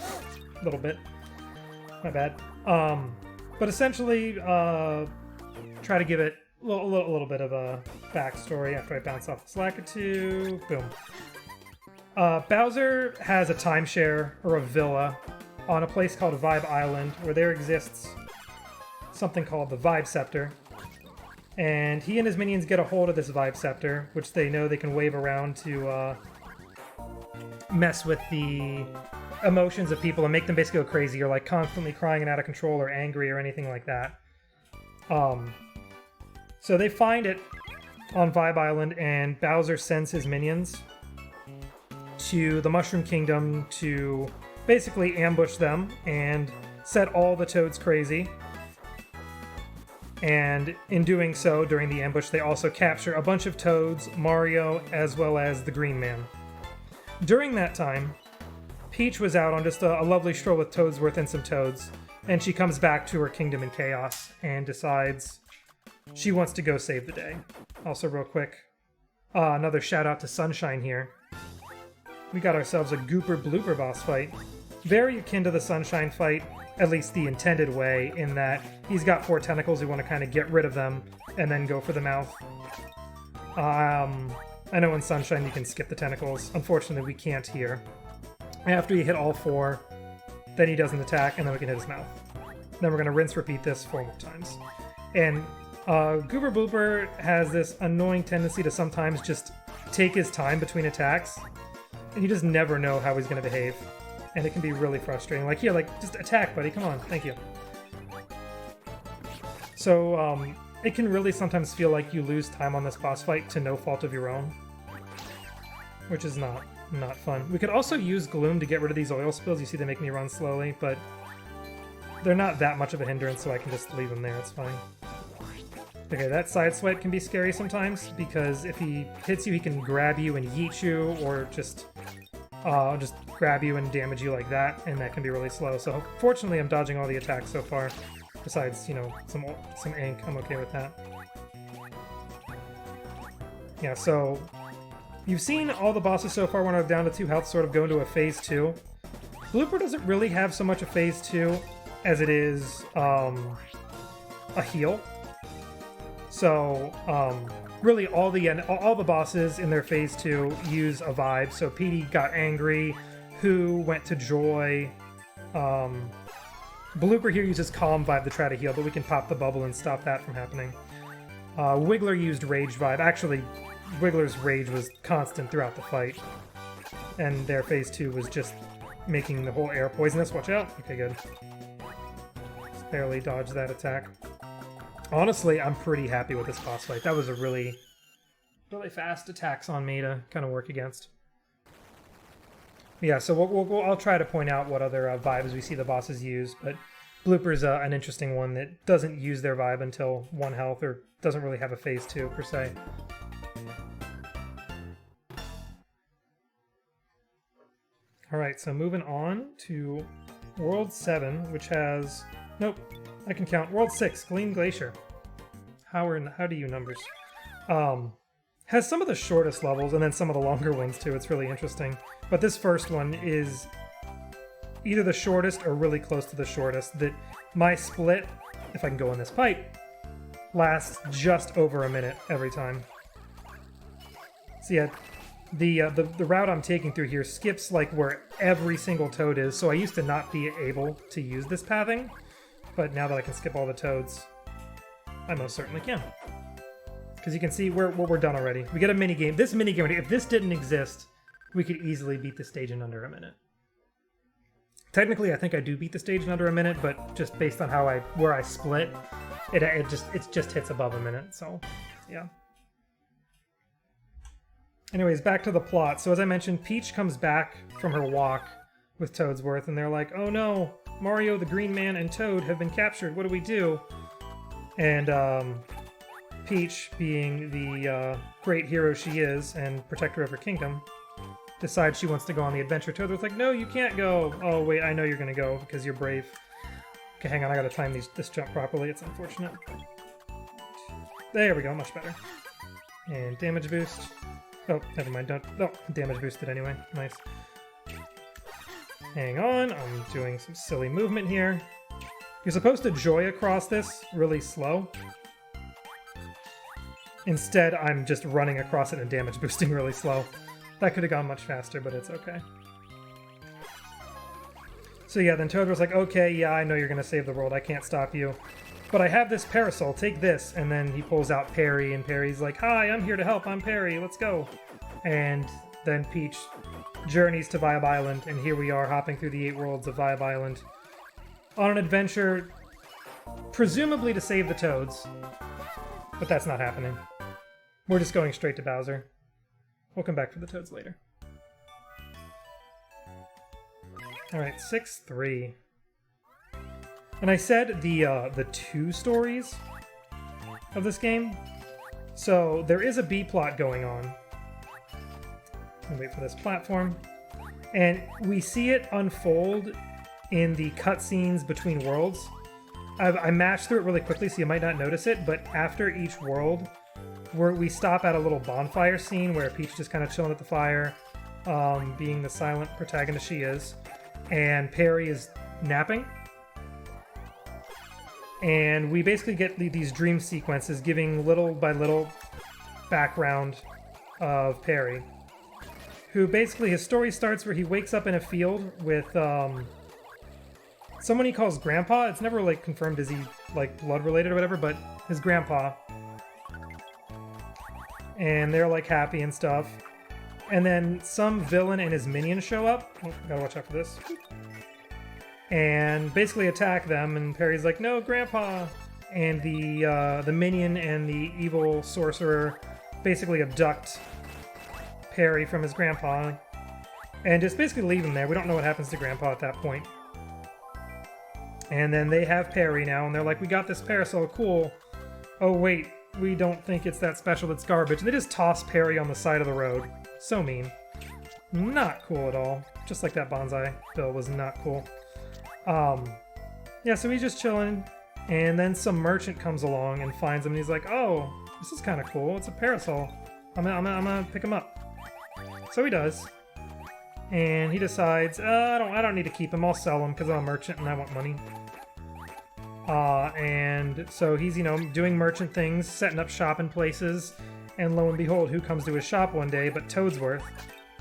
a little bit. My bad. But essentially, try to give it a little bit of a backstory after I bounce off the Slackatu. Boom. Bowser has a timeshare, or a villa, on a place called Vibe Island, where there exists something called the Vibe Scepter. And he and his minions get a hold of this Vibe Scepter, which they know they can wave around to mess with the emotions of people and make them basically go crazy, or like constantly crying and out of control or angry or anything like that. So they find it on Vibe Island, and Bowser sends his minions to the Mushroom Kingdom to basically ambush them and set all the Toads crazy. And in doing so, during the ambush, they also capture a bunch of Toads, Mario, as well as the Green Man. During that time, Peach was out on just a lovely stroll with Toadsworth and some Toads, and she comes back to her kingdom in chaos and decides she wants to go save the day. Also, real quick, another shout out to Sunshine here. We got ourselves a Gooper Blooper boss fight. Very akin to the Sunshine fight, at least the intended way, in that he's got 4 tentacles, you want to kind of get rid of them and then go for the mouth. I know in Sunshine you can skip the tentacles. Unfortunately, we can't here. After you hit all 4, then he doesn't attack, and then we can hit his mouth. Then we're going to rinse repeat this 4 more times. And Goober Blooper has this annoying tendency to sometimes just take his time between attacks, and you just never know how he's going to behave. And it can be really frustrating. Like, here, like, just attack, buddy, come on, thank you. So, it can really sometimes feel like you lose time on this boss fight to no fault of your own, which is not fun. We could also use Gloom to get rid of these oil spills. You see they make me run slowly, but they're not that much of a hindrance, so I can just leave them there, it's fine. Okay, that side swipe can be scary sometimes, because if he hits you, he can grab you and yeet you, or just grab you and damage you like that, and that can be really slow. So fortunately, I'm dodging all the attacks so far. Besides, you know, some ink, I'm okay with that. Yeah, so you've seen all the bosses so far when I'm down to 2 health sort of go into a phase 2. Blooper doesn't really have so much a phase 2 as it is a heal. So really all the bosses in their phase 2 use a vibe. So Petey got angry, Who went to Joy. Blooper here uses Calm Vibe to try to heal, but we can pop the bubble and stop that from happening. Wiggler used Rage Vibe. Actually, Wiggler's Rage was constant throughout the fight. And their phase 2 was just making the whole air poisonous. Watch out. Okay, good. Just barely dodged that attack. Honestly, I'm pretty happy with this boss fight. That was a really fast attacks on me to kind of work against. Yeah, so I'll try to point out what other vibes we see the bosses use, but Blooper's an interesting one that doesn't use their vibe until 1 health, or doesn't really have a phase 2 per se. Alright, so moving on to World 7, which has... Nope, I can count. World 6, Gleam Glacier. How do you numbers? has some of the shortest levels and then some of the longer ones too. It's really interesting. But this first one is either the shortest or really close to the shortest. That my split, if I can go in this pipe, lasts just over a minute every time. So yeah, the route I'm taking through here skips like where every single toad is, so I used to not be able to use this pathing, but now that I can skip all the toads, I most certainly can. Because you can see we're done already. We get a mini game. This mini game, if this didn't exist, we could easily beat the stage in under a minute. Technically, I think I do beat the stage in under a minute, but just based on where I split, it just hits above a minute. So, yeah. Anyways, back to the plot. So as I mentioned, Peach comes back from her walk with Toadsworth, and they're like, "Oh no, Mario, the Green Man, and Toad have been captured. What do we do?" And Peach, being the great hero she is and protector of her kingdom, decides she wants to go on the adventure. Toadsworth's like, "No, you can't go." "Oh wait, I know you're gonna go because you're brave." Okay, hang on, I gotta time this jump properly. It's unfortunate. There we go, much better. And damage boost. Oh, never mind. Don't. Oh, damage boosted anyway. Nice. Hang on. I'm doing some silly movement here. You're supposed to joy across this really slow. Instead, I'm just running across it and damage boosting really slow. That could have gone much faster, but it's okay. So yeah, then Toad was like, "Okay, yeah, I know you're going to save the world. I can't stop you. But I have this parasol, take this." And then he pulls out Perry, and Perry's like, "Hi, I'm here to help, I'm Perry, let's go." And then Peach journeys to Vibe Island, and here we are hopping through the 8 worlds of Vibe Island on an adventure, presumably to save the Toads. But that's not happening. We're just going straight to Bowser. We'll come back for the Toads later. Alright, 6-3. And I said the 2 stories of this game. So there is a B-plot going on. Wait for this platform. And we see it unfold in the cutscenes between worlds. I mashed through it really quickly, so you might not notice it, but after each world, we stop at a little bonfire scene where Peach just kind of chilling at the fire, being the silent protagonist she is, and Perry is napping. And we basically get these dream sequences giving little by little background of Perry, who basically, his story starts where he wakes up in a field with someone he calls Grandpa. It's never like confirmed is he like blood related or whatever, but his grandpa. And they're like happy and stuff. And then some villain and his minions show up. Oh, gotta watch out for this. And basically attack them, and Perry's like, "No, Grandpa!" And the minion and the evil sorcerer basically abduct Perry from his grandpa and just basically leave him there. We don't know what happens to Grandpa at that point. And then they have Perry now, and they're like, "We got this parasol, cool. Oh wait, we don't think it's that special, it's garbage." And they just toss Perry on the side of the road. So mean. Not cool at all. Just like that bonsai bill was not cool. Yeah, so he's just chilling, and then some merchant comes along and finds him, and he's like, "Oh, this is kind of cool. It's a parasol. I'm gonna pick him up." So he does, and he decides, I don't need to keep him. I'll sell him because I'm a merchant and I want money. And so he's, doing merchant things, setting up shop in places, and lo and behold, who comes to his shop one day but Toadsworth?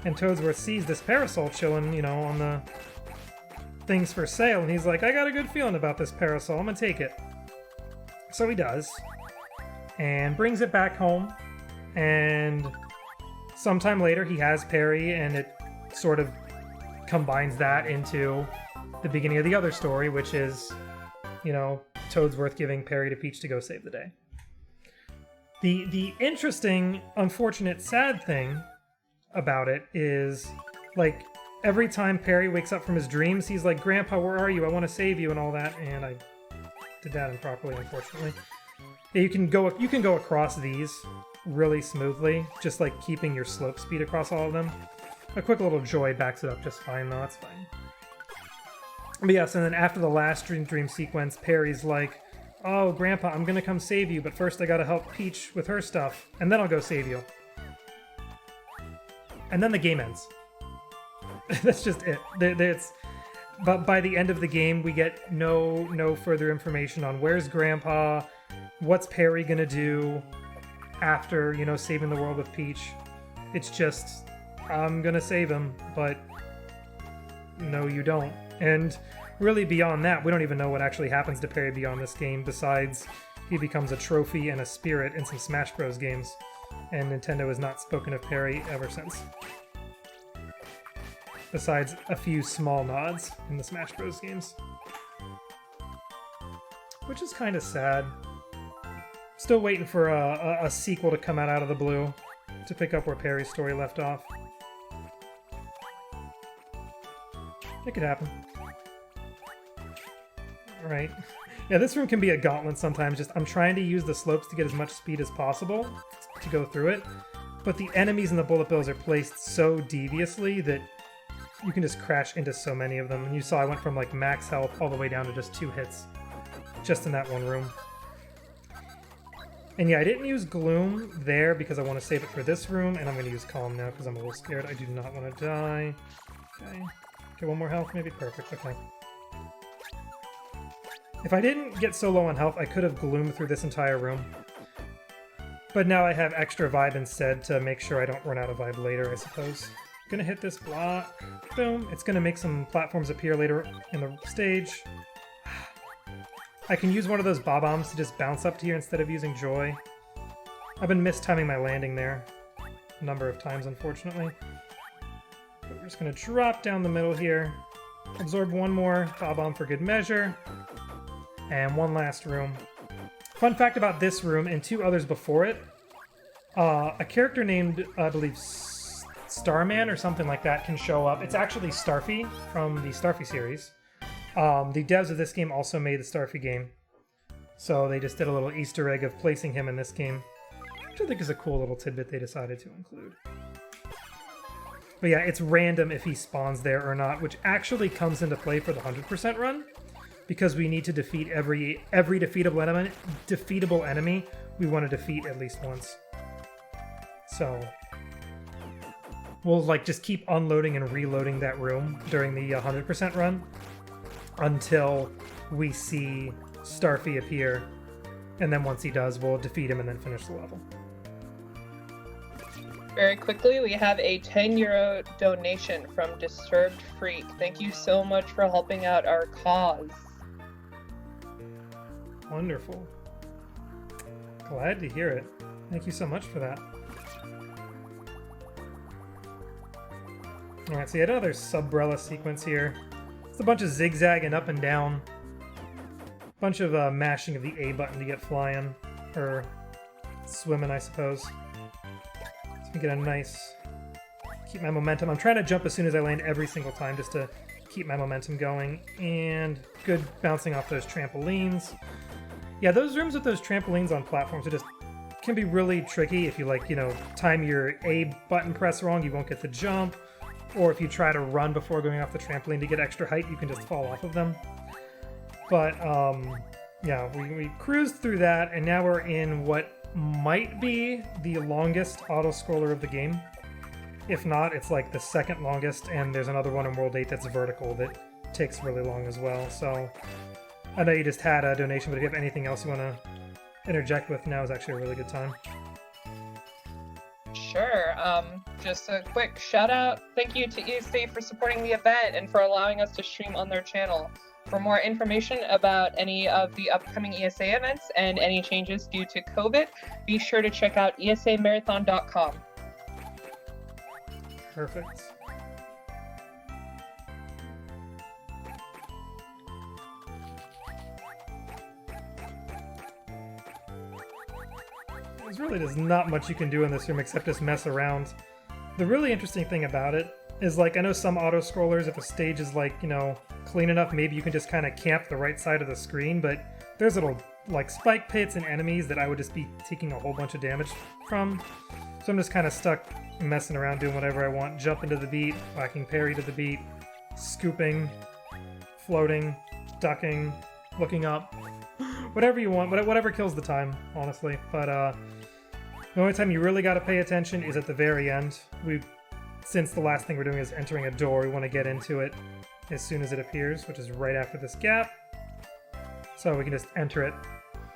And Toadsworth sees this parasol chilling, on the things for sale, and he's like, "I got a good feeling about this parasol, I'm gonna take it." So he does, and brings it back home, and sometime later he has Perry, and it sort of combines that into the beginning of the other story, which is, Toadsworth giving Perry to Peach to go save the day. The interesting, unfortunate, sad thing about it is, like, every time Perry wakes up from his dreams, he's like, "Grandpa, where are you? I want to save you," and all that. And I did that improperly, unfortunately. Yeah, you can go across these really smoothly, just like keeping your slope speed across all of them. A quick little joy backs it up just fine, though. That's fine. But yes, and then after the last dream sequence, Perry's like, "Oh, Grandpa, I'm gonna come save you, but first I gotta help Peach with her stuff, and then I'll go save you." and then the game ends. That's just it. But by the end of the game, we get no further information on where's Grandpa, what's Perry gonna do after, you know, saving the world with Peach. It's just, I'm gonna save him, but no, you don't. And really beyond that, we don't even know what actually happens to Perry beyond this game, besides he becomes a trophy and a spirit in some Smash Bros. Games. And Nintendo has not spoken of Perry ever since. Besides a few small nods in the Smash Bros. Games. Which is kind of sad. Still waiting for a sequel to come out of the blue to pick up where Perry's story left off. It could happen. Alright. Yeah, this room can be a gauntlet sometimes. Just I'm trying to use the slopes to get as much speed as possible to go through it. But the enemies and the bullet bills are placed so deviously that you can just crash into so many of them. And you saw I went from like max health all the way down to just 2 hits. Just in that one room. And yeah, I didn't use Gloom there because I want to save it for this room. And I'm going to use Calm now because I'm a little scared. I do not want to die. Okay. Okay, 1 more health maybe? Perfect. Okay. If I didn't get so low on health, I could have gloomed through this entire room. But now I have extra vibe instead to make sure I don't run out of vibe later, I suppose. Gonna hit this block. Boom. It's gonna make some platforms appear later in the stage. I can use one of those bob-ombs to just bounce up to here instead of using Joy. I've been mistiming my landing there a number of times, unfortunately. But we're just gonna drop down the middle here. Absorb 1 more bob-omb for good measure. And 1 last room. Fun fact about this room and 2 others before it. A character named, I believe, Starman or something like that can show up. It's actually Starfy from the Starfy series. The devs of this game also made the Starfy game. So they just did a little Easter egg of placing him in this game. Which I think is a cool little tidbit they decided to include. But yeah, it's random if he spawns there or not, which actually comes into play for the 100% run. Because we need to defeat every defeatable enemy we want to defeat at least once. So we'll like just keep unloading and reloading that room during the 100% run until we see Starfy appear, and then once he does, we'll defeat him and then finish the level. Very quickly, we have a €10 donation from Disturbed Freak. Thank you so much for helping out our cause. Wonderful. Glad to hear it. Thank you so much for that. Alright, so you had another Subrella sequence here. It's a bunch of zigzagging up and down. Bunch of mashing of the A button to get flying. Or swimming, I suppose. So we get a nice... Keep my momentum. I'm trying to jump as soon as I land every single time just to keep my momentum going. And good bouncing off those trampolines. Yeah, those rooms with those trampolines on platforms are just can be really tricky. If you like, you know, time your A button press wrong, you won't get the jump. Or if you try to run before going off the trampoline to get extra height, you can just fall off of them. But, yeah, we cruised through that, and now we're in what might be the longest auto-scroller of the game. If not, it's like the 2nd longest, and there's another one in World 8 that's vertical that takes really long as well, so... I know you just had a donation, but if you have anything else you want to interject with, now is actually a really good time. Sure. Just a quick shout out. Thank you to ESA for supporting the event and for allowing us to stream on their channel. For more information about any of the upcoming ESA events and any changes due to COVID, be sure to check out esamarathon.com. Perfect. There's really just not much you can do in this room except just mess around. The really interesting thing about it is, like, I know some auto-scrollers, if a stage is, like, you know, clean enough, maybe you can just kind of camp the right side of the screen, but there's little, like, spike pits and enemies that I would just be taking a whole bunch of damage from. So I'm just kind of stuck messing around, doing whatever I want, jumping to the beat, whacking parry to the beat, scooping, floating, ducking, looking up, whatever you want, whatever kills the time, honestly. But, the only time you really got to pay attention is at the very end. We since the last thing we're doing is entering a door, we want to get into it as soon as it appears, which is right after this gap. So we can just enter it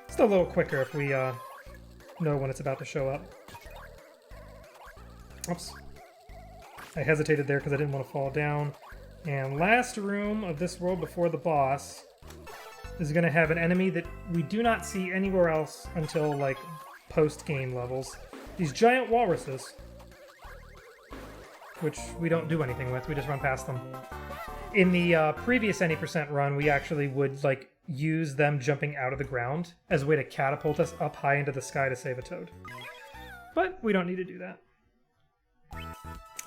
just a little quicker if we know when it's about to show up. Oops. I hesitated there because I didn't want to fall down. And last room of this world before the boss is going to have an enemy that we do not see anywhere else until, like, post-game levels. These giant walruses, which we don't do anything with, we just run past them. In the previous any% run, we actually would, like, use them jumping out of the ground as a way to catapult us up high into the sky to save a toad. But we don't need to do that.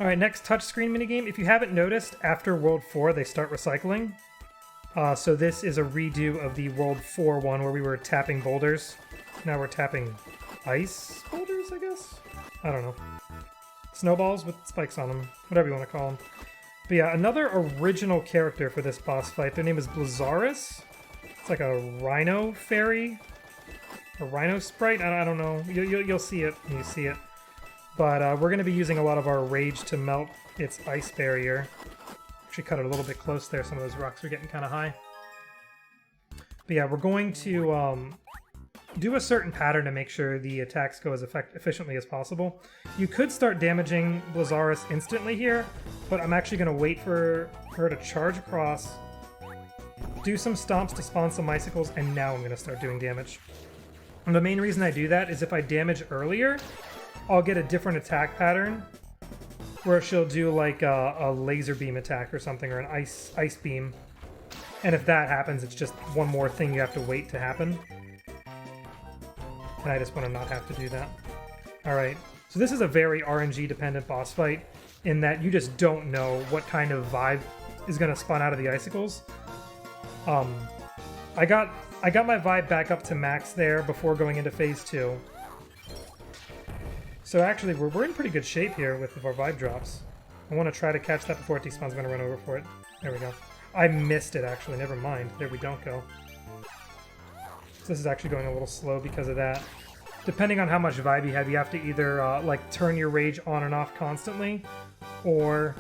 Alright, next touchscreen minigame. If you haven't noticed, after World 4 they start recycling. So this is a redo of the World 4 one where we were tapping boulders. Now we're tapping ice boulders, I guess? I don't know. Snowballs with spikes on them. Whatever you want to call them. But yeah, another original character for this boss fight. Their name is Blazzaris. It's like a rhino fairy. A rhino sprite? I don't know. You'll see it when you see it. But we're going to be using a lot of our rage to melt its ice barrier. Actually cut it a little bit close there. Some of those rocks are getting kind of high. But yeah, we're going to do a certain pattern to make sure the attacks go as efficiently as possible. You could start damaging Blazzaris instantly here, but I'm actually going to wait for her to charge across, do some stomps to spawn some icicles, and now I'm going to start doing damage. And the main reason I do that is if I damage earlier, I'll get a different attack pattern where she'll do like a laser beam attack or something, or an ice beam. And if that happens, it's just one more thing you have to wait to happen. And I just want to not have to do that. Alright, so this is a very RNG dependent boss fight in that you just don't know what kind of vibe is going to spawn out of the icicles. I got my vibe back up to max there before going into phase 2. So actually, we're in pretty good shape here with our vibe drops. I want to try to catch that before it despawns. I'm going to run over for it. There we go. I missed it, actually. Never mind. There we don't go. So this is actually going a little slow because of that. Depending on how much vibe you have to either like turn your rage on and off constantly, or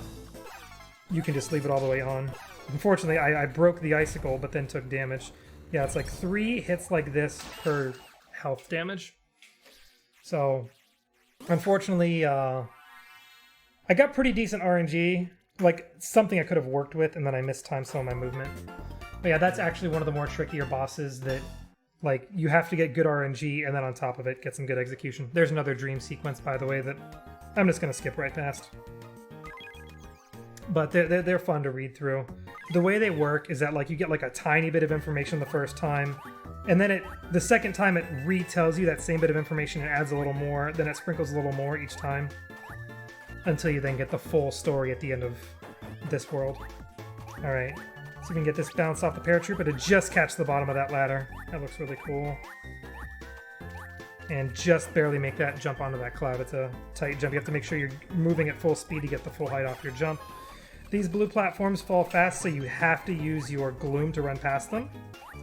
you can just leave it all the way on. Unfortunately, I broke the icicle, but then took damage. Yeah, it's like 3 hits like this per health damage. So unfortunately, I got pretty decent RNG, like something I could have worked with, and then I mistimed some of my movement. But yeah, that's actually one of the more trickier bosses that, like, you have to get good RNG, and then on top of it, get some good execution. There's another dream sequence, by the way, that I'm just going to skip right past. But they're fun to read through. The way they work is that, like, you get like a tiny bit of information the first time, and then the second time it retells you that same bit of information and adds a little more, then it sprinkles a little more each time, until you then get the full story at the end of this world. Alright, so we can get this bounce off the paratrooper to just catch the bottom of that ladder. That looks really cool. And just barely make that jump onto that cloud. It's a tight jump. You have to make sure you're moving at full speed to get the full height off your jump. These blue platforms fall fast, so you have to use your gloom to run past them.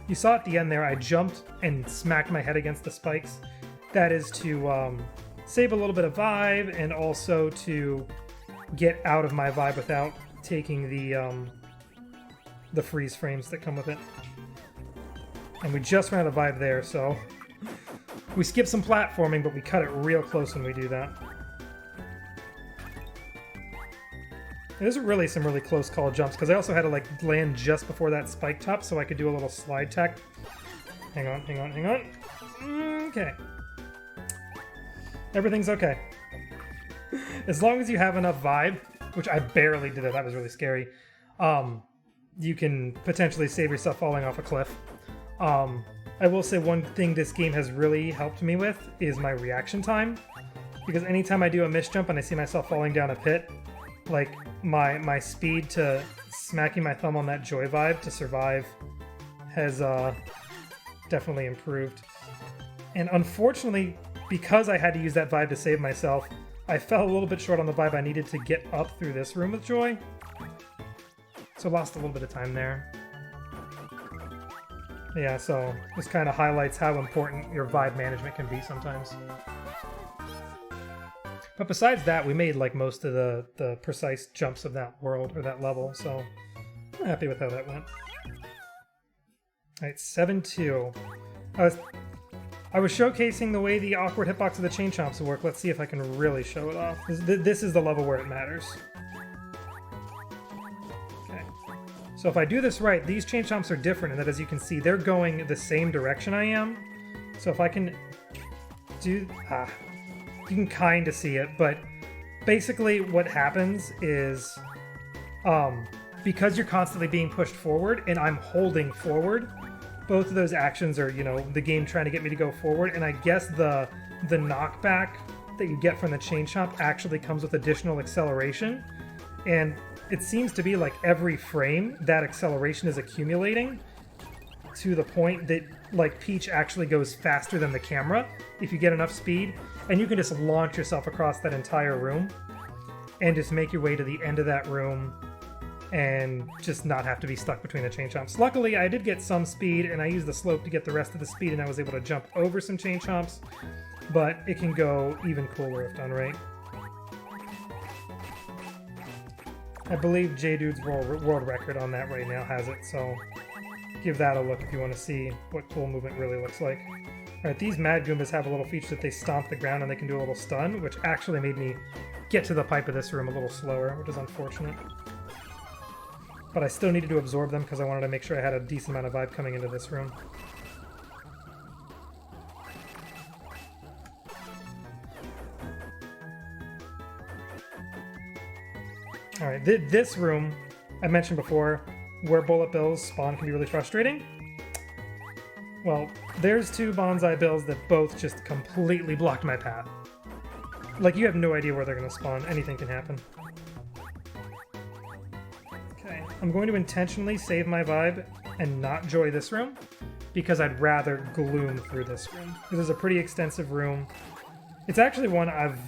You saw at the end there, I jumped and smacked my head against the spikes. That is to save a little bit of vibe, and also to get out of my vibe without taking the freeze frames that come with it. And we just ran out of vibe there, so we skip some platforming, but we cut it real close when we do that. There's really some really close call jumps, because I also had to like land just before that spike top so I could do a little slide tack. Hang on. Okay. Everything's okay. As long as you have enough vibe, which I barely did that was really scary, you can potentially save yourself falling off a cliff. I will say one thing this game has really helped me with is my reaction time, because anytime I do a misjump and I see myself falling down a pit, like my speed to smacking my thumb on that joy vibe to survive has definitely improved. And unfortunately, because I had to use that vibe to save myself, I fell a little bit short on the vibe I needed to get up through this room with joy. So lost a little bit of time there. Yeah, so this kind of highlights how important your vibe management can be sometimes. But besides that, we made like most of the precise jumps of that world or that level, so I'm happy with how that went. Alright, 7-2. I was showcasing the way the awkward hitbox of the chain chomps work. Let's see if I can really show it off. This is the level where it matters. Okay. So if I do this right, these chain chomps are different in that, as you can see, they're going the same direction I am. So if I can do... you can kind of see it, but basically what happens is because you're constantly being pushed forward and I'm holding forward, both of those actions are, you know, the game trying to get me to go forward, and I guess the knockback that you get from the chain chomp actually comes with additional acceleration, and it seems to be like every frame that acceleration is accumulating to the point that like Peach actually goes faster than the camera if you get enough speed, and you can just launch yourself across that entire room and just make your way to the end of that room and just not have to be stuck between the chain chomps. Luckily, I did get some speed, and I used the slope to get the rest of the speed, and I was able to jump over some chain chomps, but it can go even cooler if done right. I believe JDude's world record on that right now has it, so give that a look if you want to see what cool movement really looks like. Alright, these Mad Goombas have a little feature that they stomp the ground and they can do a little stun, which actually made me get to the pipe of this room a little slower, which is unfortunate. But I still needed to absorb them because I wanted to make sure I had a decent amount of vibe coming into this room. Alright, this room, I mentioned before, where bullet bills spawn can be really frustrating. Well, there's two bonsai bills that both just completely blocked my path. Like, you have no idea where they're going to spawn. Anything can happen. Okay, I'm going to intentionally save my vibe and not joy this room, because I'd rather gloom through this room. This is a pretty extensive room. It's actually one I've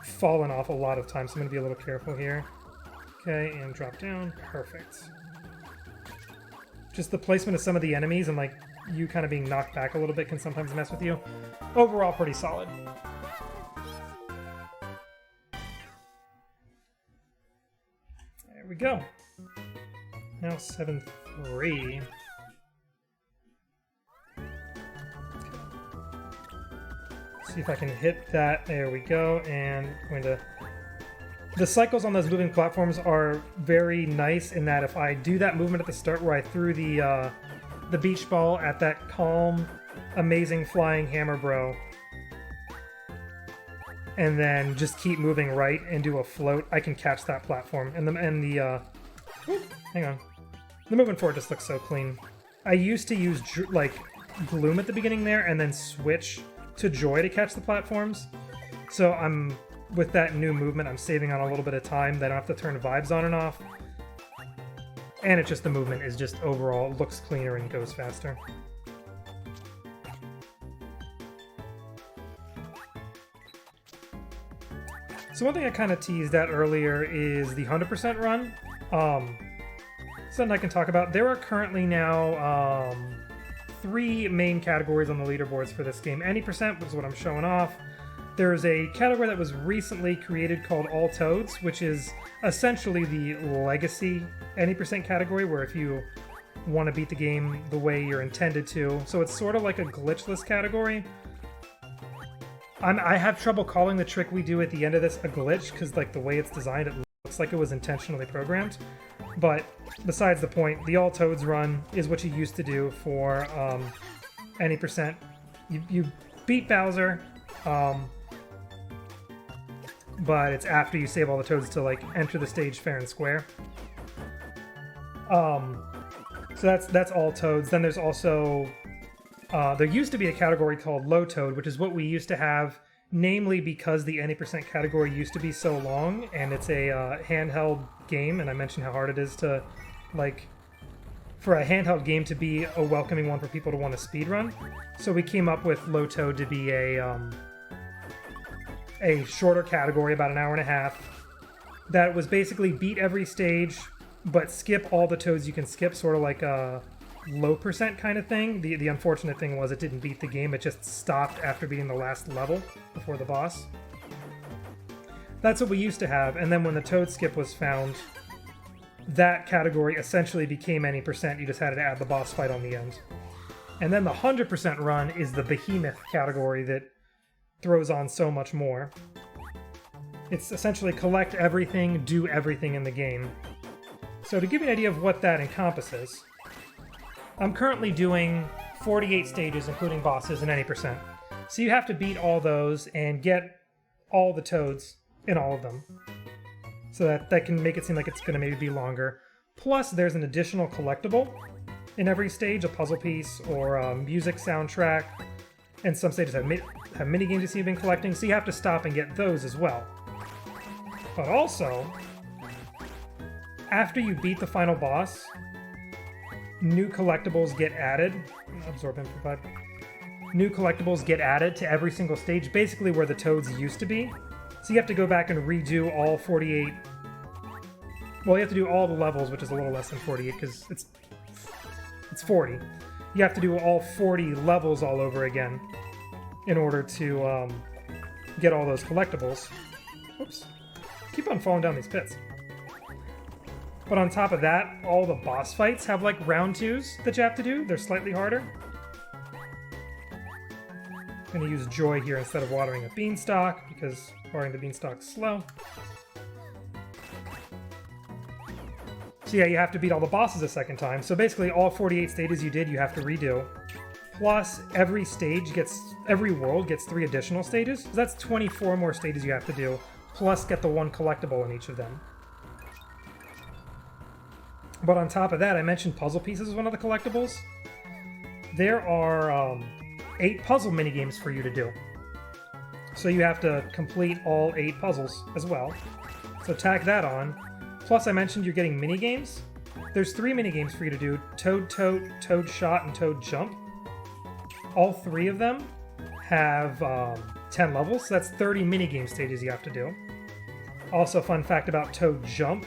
fallen off a lot of times, so I'm going to be a little careful here. Okay, and drop down. Perfect. Just the placement of some of the enemies and like you kind of being knocked back a little bit can sometimes mess with you. Overall, pretty solid. There we go. Now 7-3. See if I can hit that. There we go. And I'm going to... The cycles on those moving platforms are very nice in that if I do that movement at the start where I threw the beach ball at that calm, amazing flying hammer bro, and then just keep moving right and do a float, I can catch that platform. And hang on. The movement forward just looks so clean. I used to use like Gloom at the beginning there and then switch to Joy to catch the platforms. So with that new movement, I'm saving on a little bit of time that I don't have to turn vibes on and off. And it's just the movement is just overall looks cleaner and goes faster. So one thing I kind of teased at earlier is the 100% run. Something I can talk about. There are currently now 3 main categories on the leaderboards for this game. Any percent, which is what I'm showing off. There's a category that was recently created called All Toads, which is essentially the legacy any percent category, where if you want to beat the game the way you're intended to. So it's sort of like a glitchless category. I have trouble calling the trick we do at the end of this a glitch, because like the way it's designed, it looks like it was intentionally programmed. But besides the point, the All Toads run is what you used to do for any percent. You beat Bowser, but it's after you save all the toads to like enter the stage fair and square. So that's all toads. Then there's also there used to be a category called Low Toad, which is what we used to have, namely because the any percent category used to be so long, and it's a handheld game, and I mentioned how hard it is to like for a handheld game to be a welcoming one for people to want to speedrun. So we came up with Low Toad to be a shorter category, about an hour and a half, that was basically beat every stage, but skip all the toads you can skip, sort of like a low percent kind of thing. The unfortunate thing was it didn't beat the game, it just stopped after beating the last level before the boss. That's what we used to have, and then when the Toad skip was found, that category essentially became any percent. You just had to add the boss fight on the end. And then the 100% run is the behemoth category that throws on so much more. It's essentially collect everything, do everything in the game. So to give you an idea of what that encompasses, I'm currently doing 48 stages, including bosses, in any percent. So you have to beat all those and get all the toads in all of them. So that can make it seem like it's going to maybe be longer. Plus, there's an additional collectible in every stage, a puzzle piece or a music soundtrack. And some stages have mini-games you've been collecting, so you have to stop and get those as well. But also, after you beat the final boss, new collectibles get added. Absorb Info 5. New collectibles get added to every single stage, basically where the toads used to be. So you have to go back and redo all 48... Well, you have to do all the levels, which is a little less than 48, because it's 40. You have to do all 40 levels all over again in order to get all those collectibles. Oops. Keep on falling down these pits. But on top of that, all the boss fights have like round 2s that you have to do. They're slightly harder. I'm going to use Joy here instead of watering a beanstalk, because watering the beanstalk's slow. So yeah, you have to beat all the bosses a second time. So basically all 48 stages you did, you have to redo. Plus, every world gets 3 additional stages. So that's 24 more stages you have to do, plus get the 1 collectible in each of them. But on top of that, I mentioned puzzle pieces as one of the collectibles. There are 8 puzzle minigames for you to do. So you have to complete all 8 puzzles as well. So tack that on. Plus, I mentioned you're getting minigames. There's 3 minigames for you to do: Toad Tote, Toad Shot, and Toad Jump. All 3 of them have 10 levels, so that's 30 minigame stages you have to do. Also, fun fact about Toad Jump,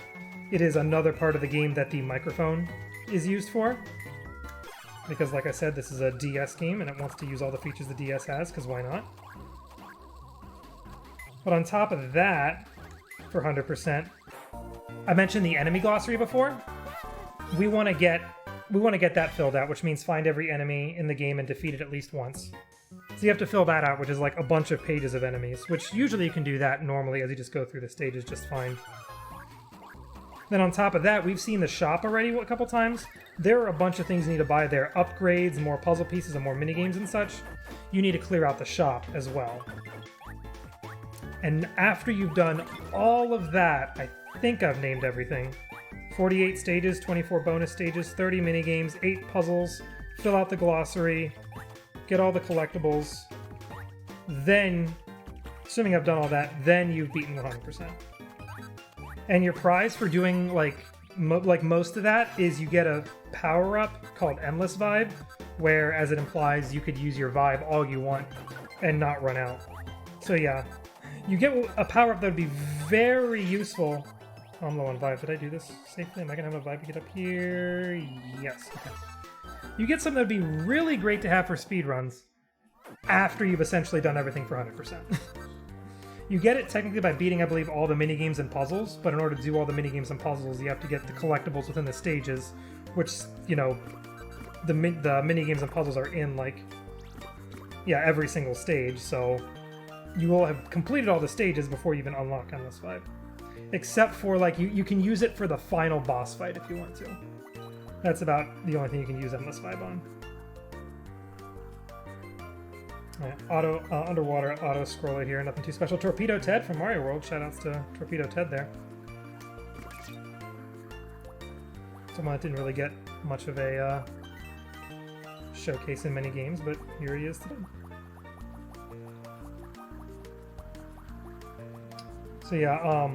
it is another part of the game that the microphone is used for. Because, like I said, this is a DS game, and it wants to use all the features the DS has, because why not? But on top of that, for 100%, I mentioned the enemy glossary before. We want to get that filled out, which means find every enemy in the game and defeat it at least once. So you have to fill that out, which is like a bunch of pages of enemies, which usually you can do that normally as you just go through the stages just fine. Then on top of that, we've seen the shop already a couple times. There are a bunch of things you need to buy there. Upgrades, more puzzle pieces, and more minigames and such. You need to clear out the shop as well. And after you've done all of that, I think I've named everything. 48 stages, 24 bonus stages, 30 minigames, 8 puzzles, fill out the glossary, get all the collectibles. Then, assuming I've done all that, then you've beaten 100%. And your prize for doing like most of that is you get a power-up called Endless Vibe, where, as it implies, you could use your vibe all you want and not run out. So yeah, you get a power-up that would be very useful. Oh, I'm low on vibe. Did I do this safely? Am I going to have a vibe to get up here? Yes. Okay. You get something that would be really great to have for speedruns after you've essentially done everything for 100%. You get it technically by beating, I believe, all the minigames and puzzles, but in order to do all the minigames and puzzles, you have to get the collectibles within the stages, which, you know, the minigames and puzzles are in, like, yeah, every single stage, so you will have completed all the stages before you even unlock Endless Vibe. Except for, like, you can use it for the final boss fight if you want to. That's about the only thing you can use Endless Vibe on. Alright, underwater auto scroller here, nothing too special. Torpedo Ted from Mario World, shoutouts to Torpedo Ted there. Someone that didn't really get much of a showcase in many games, but here he is today. So yeah,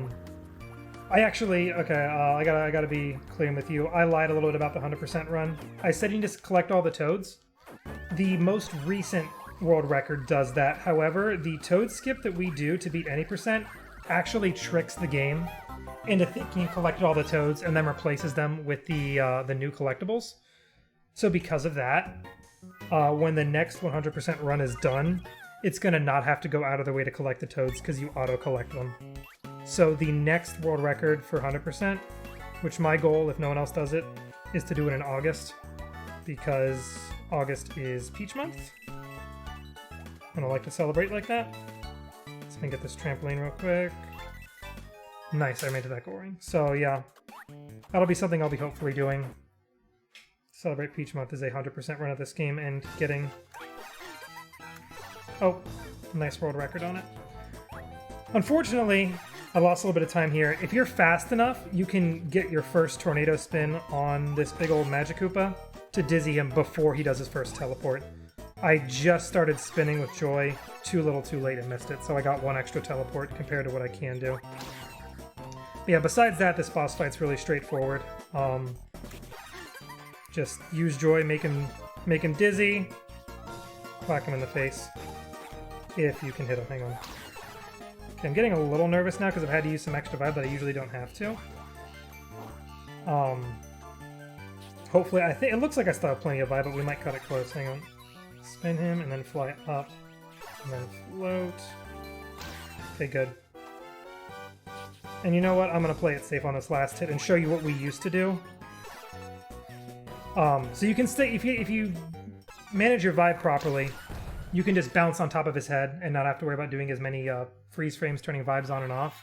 I actually, okay, I gotta be clear with you. I lied a little bit about the 100% run. I said you just collect all the toads. The most recent world record does that. However, the toad skip that we do to beat any percent actually tricks the game into thinking you collected all the toads and then replaces them with the new collectibles. So because of that, when the next 100% run is done, it's gonna not have to go out of the way to collect the toads because you auto-collect them. So the next world record for 100%, which my goal, if no one else does it, is to do it in August, because August is Peach Month, and I like to celebrate like that. So I can get this trampoline real quick. Nice, I made it that goal ring. So yeah, that'll be something I'll be hopefully doing. Celebrate Peach Month is a 100% run of this game and getting... Oh, nice world record on it. Unfortunately, I lost a little bit of time here. If you're fast enough, you can get your first tornado spin on this big old Magikoopa to dizzy him before he does his first teleport. I just started spinning with Joy too little too late and missed it, so I got one extra teleport compared to what I can do. But yeah, besides that, this boss fight's really straightforward. Just use Joy, make him dizzy, whack him in the face. If you can hit him, hang on. Okay, I'm getting a little nervous now because I've had to use some extra vibe that I usually don't have to. Hopefully, I think it looks like I still have plenty of vibe, but we might cut it close. Hang on. Spin him and then fly up and then float. Okay, good. And you know what? I'm gonna play it safe on this last hit and show you what we used to do. So you can stay if you manage your vibe properly, you can just bounce on top of his head and not have to worry about doing as many freeze frames, turning vibes on and off.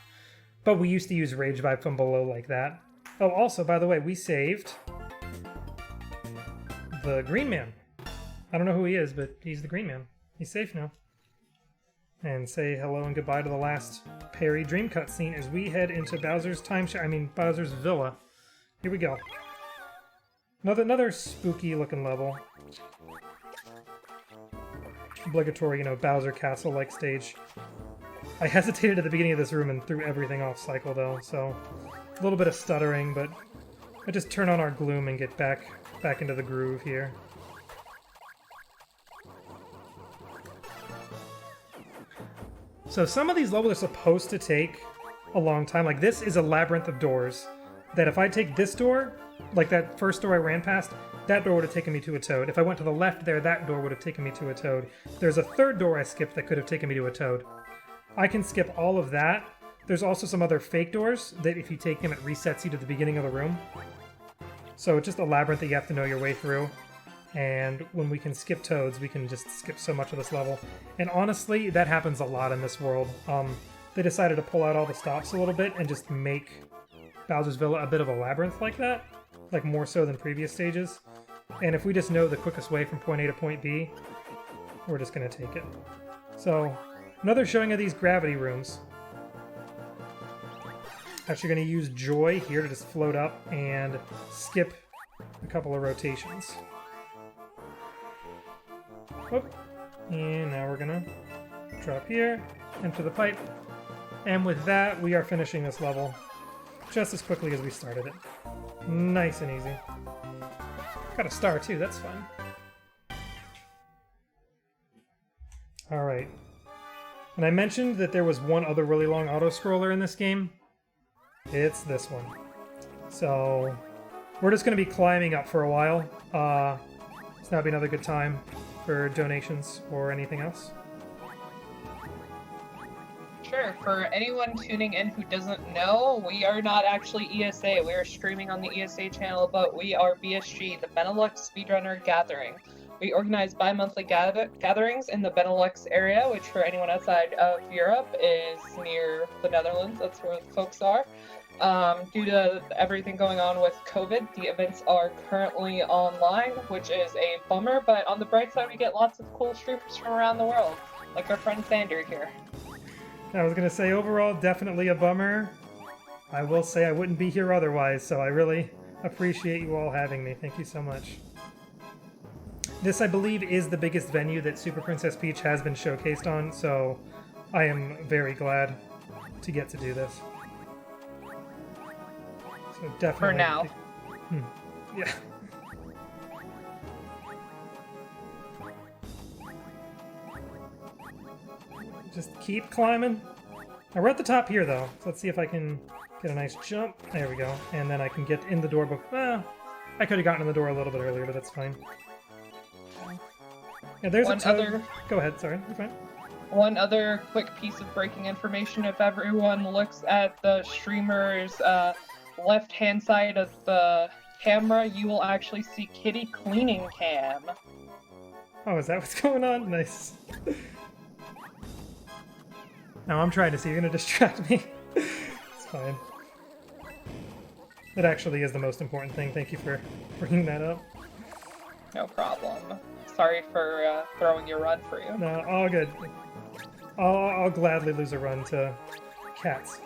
But we used to use rage vibe from below like that. Oh, also, by the way, we saved the Green Man. I don't know who he is, but he's the Green Man. He's safe now. And say hello and goodbye to the last Perry Dream cutscene as we head into Bowser's Bowser's Villa. Here we go. Another spooky looking level. Obligatory, Bowser Castle-like stage. I hesitated at the beginning of this room and threw everything off cycle though, so a little bit of stuttering, but I just turn on our gloom and get back into the groove here. So some of these levels are supposed to take a long time. Like this is a labyrinth of doors that if I take this door, like that first door I ran past, that door would have taken me to a toad. If I went to the left there, that door would have taken me to a toad. There's a third door I skipped that could have taken me to a toad. I can skip all of that. There's also some other fake doors that if you take them, it resets you to the beginning of the room. So it's just a labyrinth that you have to know your way through. And when we can skip toads, we can just skip so much of this level. And honestly, that happens a lot in this world. They decided to pull out all the stops a little bit and just make Bowser's Villa a bit of a labyrinth like that. Like more so than previous stages. And if we just know the quickest way from point A to point B, we're just going to take it. So, another showing of these gravity rooms. Actually going to use Joy here to just float up and skip a couple of rotations. Whoop. And now we're going to drop here, enter the pipe. And with that, we are finishing this level just as quickly as we started it. Nice and easy. Got a star too, that's fun. Alright. And I mentioned that there was one other really long auto-scroller in this game. It's this one. So, we're just going to be climbing up for a while. It's now be another good time for donations or anything else. Sure. For anyone tuning in who doesn't know, we are not actually ESA. We are streaming on the ESA channel, but we are BSG, the Benelux Speedrunner Gathering. We organize bi-monthly gatherings in the Benelux area, which for anyone outside of Europe is near the Netherlands. That's where the folks are. Due to everything going on with COVID, the events are currently online, which is a bummer, but on the bright side, we get lots of cool streamers from around the world, like our friend Sander here. I was going to say, overall, definitely a bummer. I will say I wouldn't be here otherwise, so I really appreciate you all having me. Thank you so much. This, I believe, is the biggest venue that Super Princess Peach has been showcased on, so I am very glad to get to do this. So definitely... For now. Yeah. Just keep climbing. Now we're at the top here, though. So let's see if I can get a nice jump. There we go. And then I can get in the door before... I could have gotten in the door a little bit earlier, but that's fine. Yeah, there's a toad. Go ahead, sorry. You're fine. One other quick piece of breaking information, if everyone looks at the streamer's left-hand side of the camera, you will actually see Kitty cleaning cam. Oh, is that what's going on? Nice. No, I'm trying to see. You're gonna distract me. It's fine. That actually is the most important thing. Thank you for bringing that up. No problem. Sorry for throwing your run for you. No, all good. I'll gladly lose a run to cats.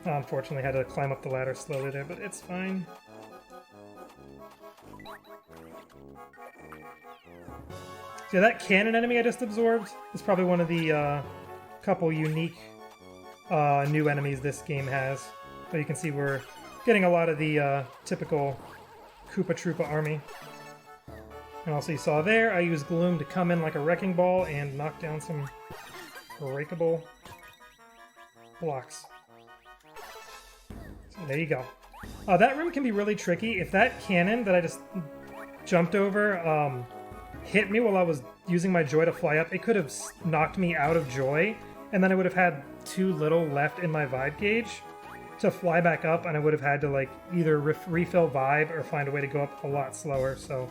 Unfortunately, I had to climb up the ladder slowly there, but it's fine. So that cannon enemy I just absorbed is probably one of the couple unique new enemies this game has. But you can see we're getting a lot of the typical Koopa Troopa army. And also you saw there, I used Gloom to come in like a wrecking ball and knock down some breakable blocks. So there you go. That room can be really tricky. If that cannon that I just jumped over hit me while I was using my joy to fly up, it could have knocked me out of joy, and then I would have had too little left in my vibe gauge to fly back up, and I would have had to like either refill vibe or find a way to go up a lot slower. So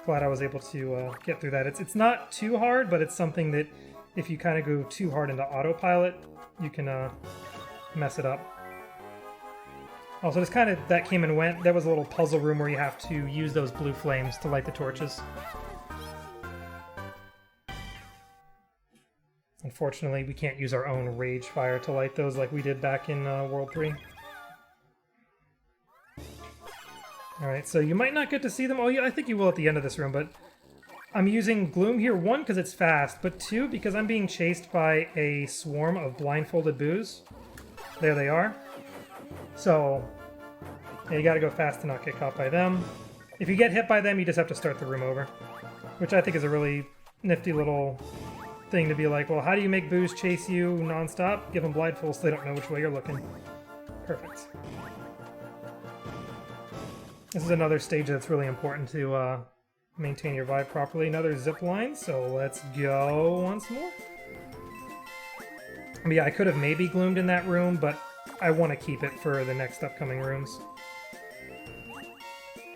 glad I was able to get through that. It's not too hard, but it's something that if you kind of go too hard into autopilot, you can mess it up. Also, this kind of, that came and went. There was a little puzzle room where you have to use those blue flames to light the torches. Unfortunately, we can't use our own rage fire to light those like we did back in World 3. Alright, so you might not get to see them. Oh, yeah, I think you will at the end of this room, but I'm using Gloom here, 1, because it's fast, but 2, because I'm being chased by a swarm of blindfolded boos. There they are. So, yeah, you gotta go fast to not get caught by them. If you get hit by them, you just have to start the room over, which I think is a really nifty little thing to be like, well, how do you make boos chase you non-stop? Give them blindfolds so they don't know which way you're looking. Perfect. This is another stage that's really important to maintain your vibe properly. Another zip line, so let's go once more. I mean, yeah, I could have maybe gloomed in that room, but I want to keep it for the next upcoming rooms.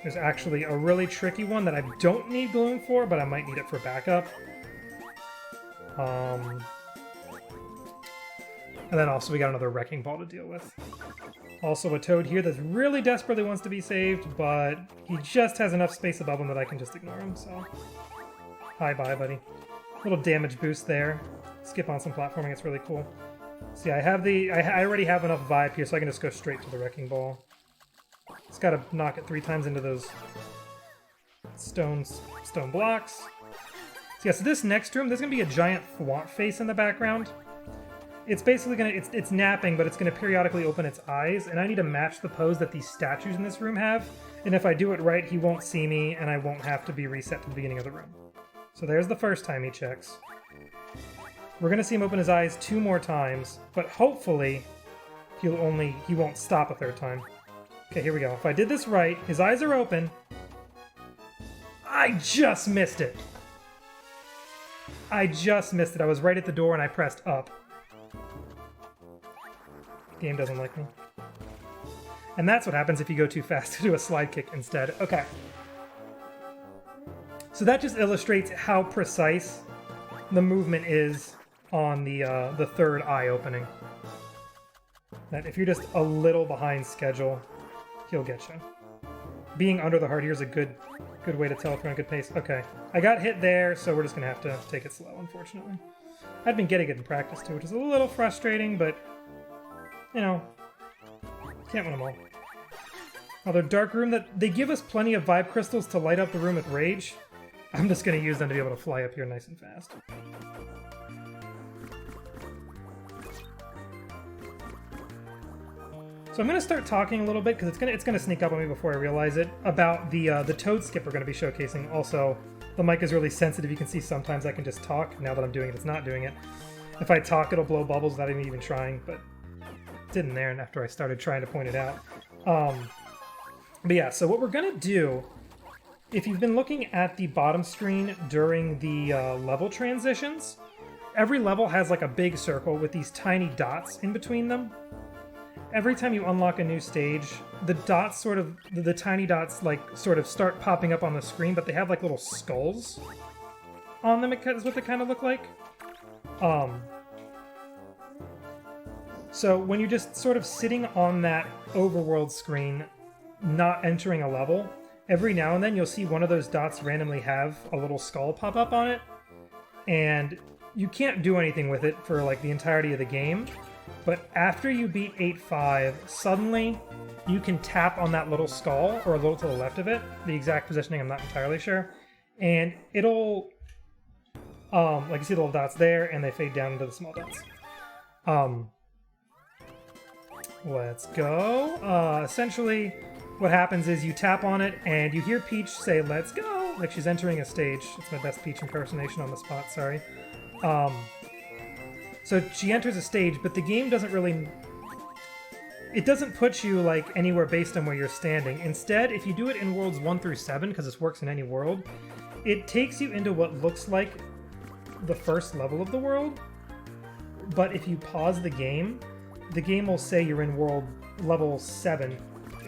There's actually a really tricky one that I don't need gloom for, but I might need it for backup. And then also we got another wrecking ball to deal with. Also a toad here that really desperately wants to be saved, but he just has enough space above him that I can just ignore him, so... Hi-bye, buddy. Little damage boost there. Skip on some platforming, it's really cool. See, I have I already have enough vibe here, so I can just go straight to the wrecking ball. Just gotta knock it 3 times into those stone blocks. So yeah, so this next room, there's gonna be a giant thwomp face in the background. It's basically gonna, it's napping, but it's gonna periodically open its eyes, and I need to match the pose that these statues in this room have, and if I do it right, he won't see me, and I won't have to be reset to the beginning of the room. So there's the first time he checks. We're gonna see him open his eyes 2 more times, but hopefully he won't stop a 3rd time. Okay, here we go. If I did this right, his eyes are open. I just missed it. I just missed it. I was right at the door and I pressed up. Game doesn't like me. And that's what happens if you go too fast to do a slide kick instead. Okay. So that just illustrates how precise the movement is on the 3rd eye opening. That if you're just a little behind schedule, he'll get you. Being under the heart here is a good way to tell if you're on a good pace. Okay, I got hit there, so we're just gonna have to take it slow, unfortunately. I've been getting it in practice too, which is a little frustrating, but you know, can't win them all. Another dark room that they give us plenty of vibe crystals to light up the room with rage. I'm just gonna use them to be able to fly up here nice and fast. So I'm going to start talking a little bit, because it's gonna sneak up on me before I realize it, about the toad skip we're going to be showcasing. Also, the mic is really sensitive. You can see sometimes I can just talk. Now that I'm doing it, it's not doing it. If I talk, it'll blow bubbles without even trying, but it didn't there, and after I started trying to point it out. But yeah, so what we're going to do, if you've been looking at the bottom screen during the level transitions, every level has like a big circle with these tiny dots in between them. Every time you unlock a new stage, the dots the tiny dots like sort of start popping up on the screen, but they have like little skulls on them, is what they kind of look like. So when you're just sort of sitting on that overworld screen, not entering a level, every now and then you'll see one of those dots randomly have a little skull pop up on it, and you can't do anything with it for like the entirety of the game. But after you beat 8-5, suddenly you can tap on that little skull, or a little to the left of it. The exact positioning, I'm not entirely sure. And it'll, like you see the little dots there, and they fade down into the small dots. Let's go. Essentially, what happens is you tap on it, and you hear Peach say, "Let's go!" Like she's entering a stage. It's my best Peach impersonation on the spot, sorry. So she enters a stage, but the game doesn't really... It doesn't put you like anywhere based on where you're standing. Instead, if you do it in worlds 1 through 7, because this works in any world, it takes you into what looks like the first level of the world. But if you pause the game will say you're in level 7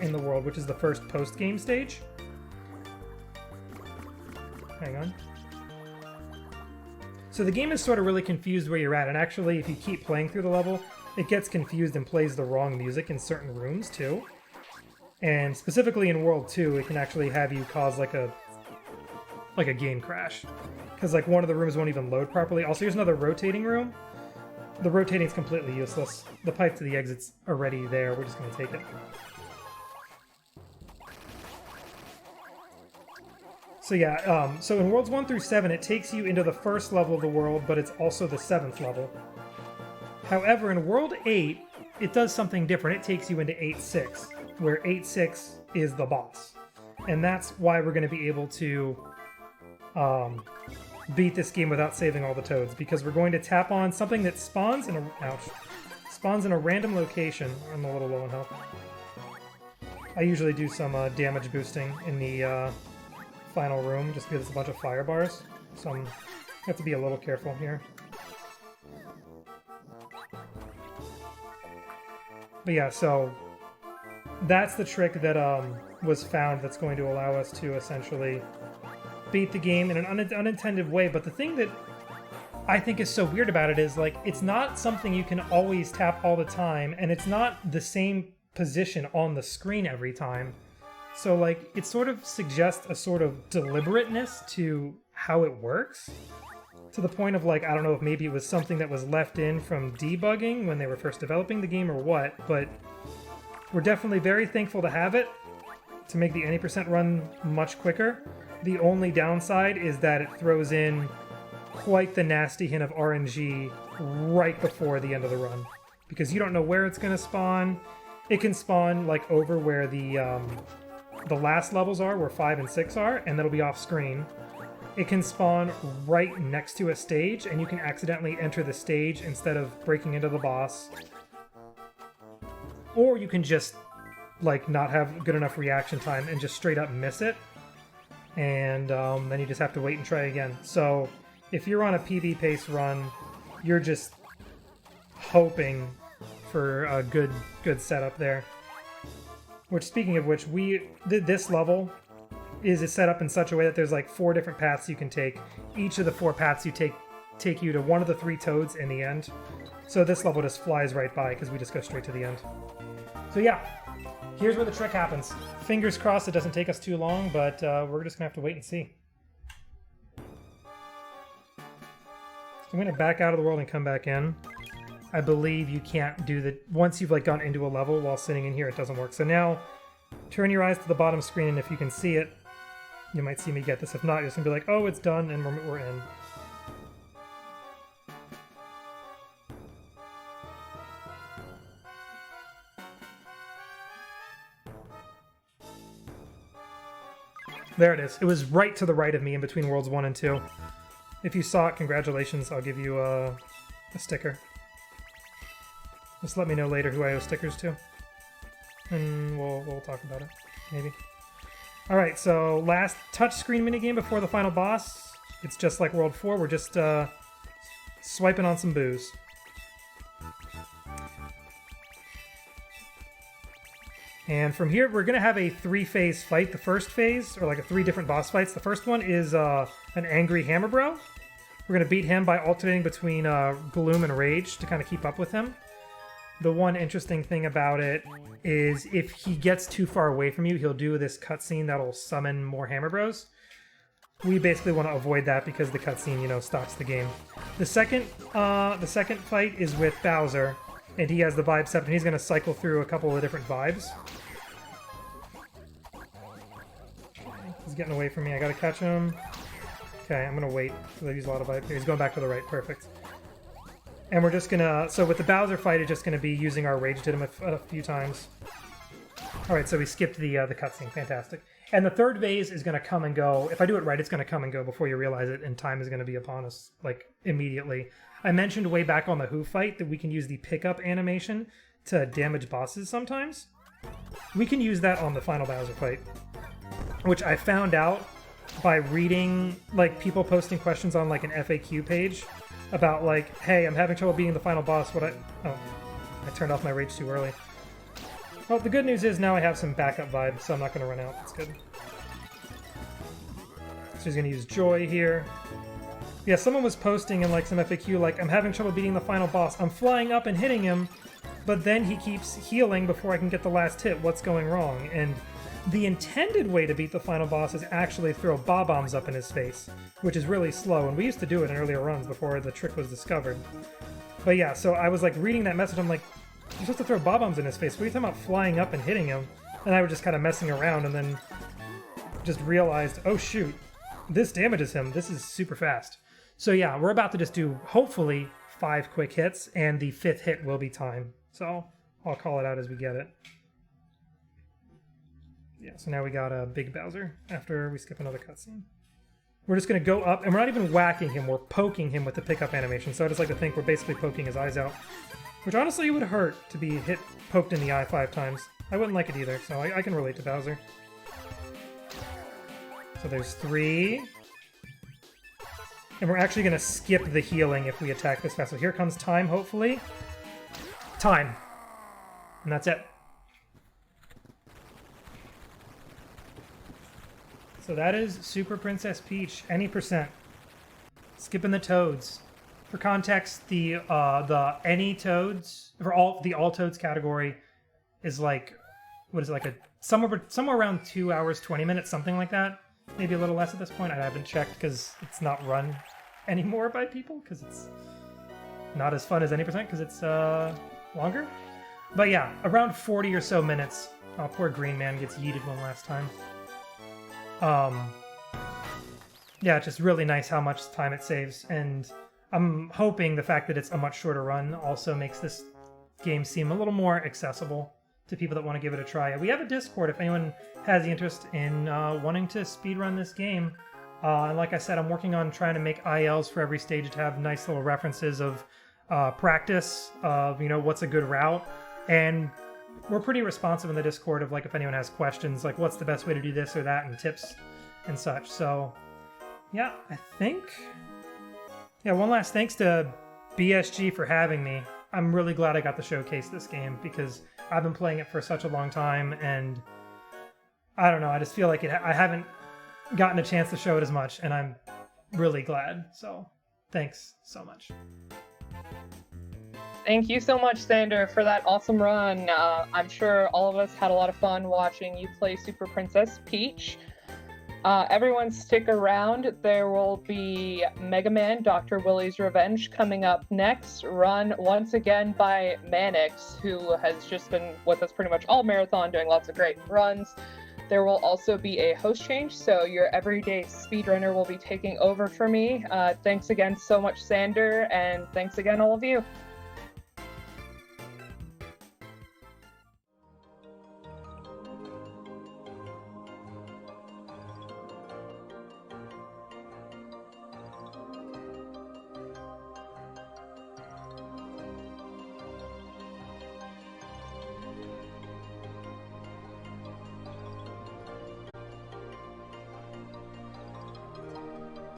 in the world, which is the first post-game stage. Hang on. So the game is sort of really confused where you're at, and actually if you keep playing through the level, it gets confused and plays the wrong music in certain rooms too. And specifically in World 2, it can actually have you cause like a game crash. Because like one of the rooms won't even load properly. Also, here's another rotating room. The rotating is completely useless. The pipe to the exit's already there, we're just going to take it. So yeah, so in Worlds 1 through 7, it takes you into the first level of the world, but it's also the 7th level. However, in World 8, it does something different. It takes you into 8-6, where 8-6 is the boss. And that's why we're going to be able to beat this game without saving all the toads, because we're going to tap on something that spawns in a random location. I'm a little low on health. I usually do some damage boosting in the final room, just because it's a bunch of fire bars, so I have to be a little careful here. But yeah, so that's the trick that was found that's going to allow us to essentially beat the game in an unintended way. But the thing that I think is so weird about it is, like, it's not something you can always tap all the time, and it's not the same position on the screen every time. So, like, it sort of suggests a sort of deliberateness to how it works. To the point of, like, I don't know if maybe it was something that was left in from debugging when they were first developing the game or what, but we're definitely very thankful to have it to make the any percent run much quicker. The only downside is that it throws in quite the nasty hint of RNG right before the end of the run. Because you don't know where it's going to spawn. It can spawn, like, over where the last levels are, where 5 and 6 are, and that'll be off screen. It can spawn right next to a stage, and you can accidentally enter the stage instead of breaking into the boss. Or you can just, like, not have good enough reaction time and just straight up miss it. And then you just have to wait and try again. So if you're on a PB pace run, you're just hoping for a good setup there. Which, speaking of which, this level is set up in such a way that there's like 4 different paths you can take. Each of the 4 paths you take you to one of the 3 toads in the end. So this level just flies right by because we just go straight to the end. So yeah, here's where the trick happens. Fingers crossed it doesn't take us too long, but we're just gonna have to wait and see. So I'm gonna back out of the world and come back in. I believe you can't do the... Once you've like gone into a level while sitting in here, it doesn't work. So now, turn your eyes to the bottom screen, and if you can see it, you might see me get this. If not, you're just gonna be like, oh, it's done, and we're in. There it is. It was right to the right of me in between Worlds 1 and 2. If you saw it, congratulations. I'll give you a sticker. Just let me know later who I owe stickers to. And we'll talk about it, maybe. Alright, so last touchscreen minigame before the final boss. It's just like World 4. We're just swiping on some booze. And from here, we're going to have a 3-phase fight. The first phase, or like a 3 different boss fights. The first one is an angry hammer bro. We're going to beat him by alternating between Gloom and Rage to kind of keep up with him. The one interesting thing about it is if he gets too far away from you, he'll do this cutscene that'll summon more hammer bros. We basically want to avoid that because the cutscene, you know, stops the game. The second fight is with Bowser, and he has the Vibe Scepter, and he's going to cycle through a couple of different vibes. He's getting away from me. I got to catch him. Okay, I'm going to wait because I use a lot of Vibe here. He's going back to the right. Perfect. And we're just going to... So with the Bowser fight, it's just going to be using our Rage to him a few times. Alright, so we skipped the cutscene. Fantastic. And the third phase is going to come and go. If I do it right, it's going to come and go before you realize it, and time is going to be upon us, like, immediately. I mentioned way back on the Who fight that we can use the pickup animation to damage bosses sometimes. We can use that on the final Bowser fight, which I found out by reading, like, people posting questions on, like, an FAQ page about, like, hey, I'm having trouble beating the final boss, I turned off my Rage too early. Well, the good news is now I have some backup vibes, so I'm not going to run out. That's good. So he's going to use Joy here. Yeah, someone was posting in like some FAQ, like, I'm having trouble beating the final boss. I'm flying up and hitting him, but then he keeps healing before I can get the last hit. What's going wrong? And the intended way to beat the final boss is actually throw bob-bombs up in his face, which is really slow, and we used to do it in earlier runs before the trick was discovered. But yeah, so I was like reading that message, I'm like, you're supposed to throw bob-bombs in his face. What are you talking about flying up and hitting him? And I was just kind of messing around and then just realized, oh shoot, this damages him. This is super fast. So yeah, we're about to just do, hopefully, 5 quick hits, and the 5th hit will be time. So I'll call it out as we get it. Yeah, so now we got a Big Bowser after we skip another cutscene. We're just going to go up, and we're not even whacking him, we're poking him with the pickup animation. So I just like to think we're basically poking his eyes out. Which honestly would hurt to be poked in the eye 5 times. I wouldn't like it either, so I can relate to Bowser. So there's 3. And we're actually going to skip the healing if we attack this fast. So here comes time, hopefully. Time. And that's it. So that is Super Princess Peach, any percent. Skipping the Toads. For context, the any Toads, for the all Toads category is like, what is it, like somewhere around 2 hours, 20 minutes, something like that. Maybe a little less at this point. I haven't checked because it's not run anymore by people because it's not as fun as any percent because it's longer. But yeah, around 40 or so minutes. Oh, poor Green Man gets yeeted one last time. Yeah, it's just really nice how much time it saves, and I'm hoping the fact that it's a much shorter run also makes this game seem a little more accessible to people that want to give it a try. We have a Discord if anyone has the interest in wanting to speedrun this game. And like I said, I'm working on trying to make ILs for every stage to have nice little references of practice, of, you know, what's a good route. And we're pretty responsive in the Discord of, like, if anyone has questions, like what's the best way to do this or that, and tips and such. So yeah, I think... Yeah, one last thanks to BSG for having me. I'm really glad I got to showcase this game because I've been playing it for such a long time, and I don't know, I just feel like I haven't gotten a chance to show it as much, and I'm really glad. So thanks so much. Thank you so much, Sander, for that awesome run. I'm sure all of us had a lot of fun watching you play Super Princess Peach. Everyone stick around. There will be Mega Man Dr. Willy's Revenge coming up next, run once again by Manix, who has just been with us pretty much all marathon, doing lots of great runs. There will also be a host change, so your everyday speedrunner will be taking over for me. Thanks again so much, Sander, and thanks again all of you.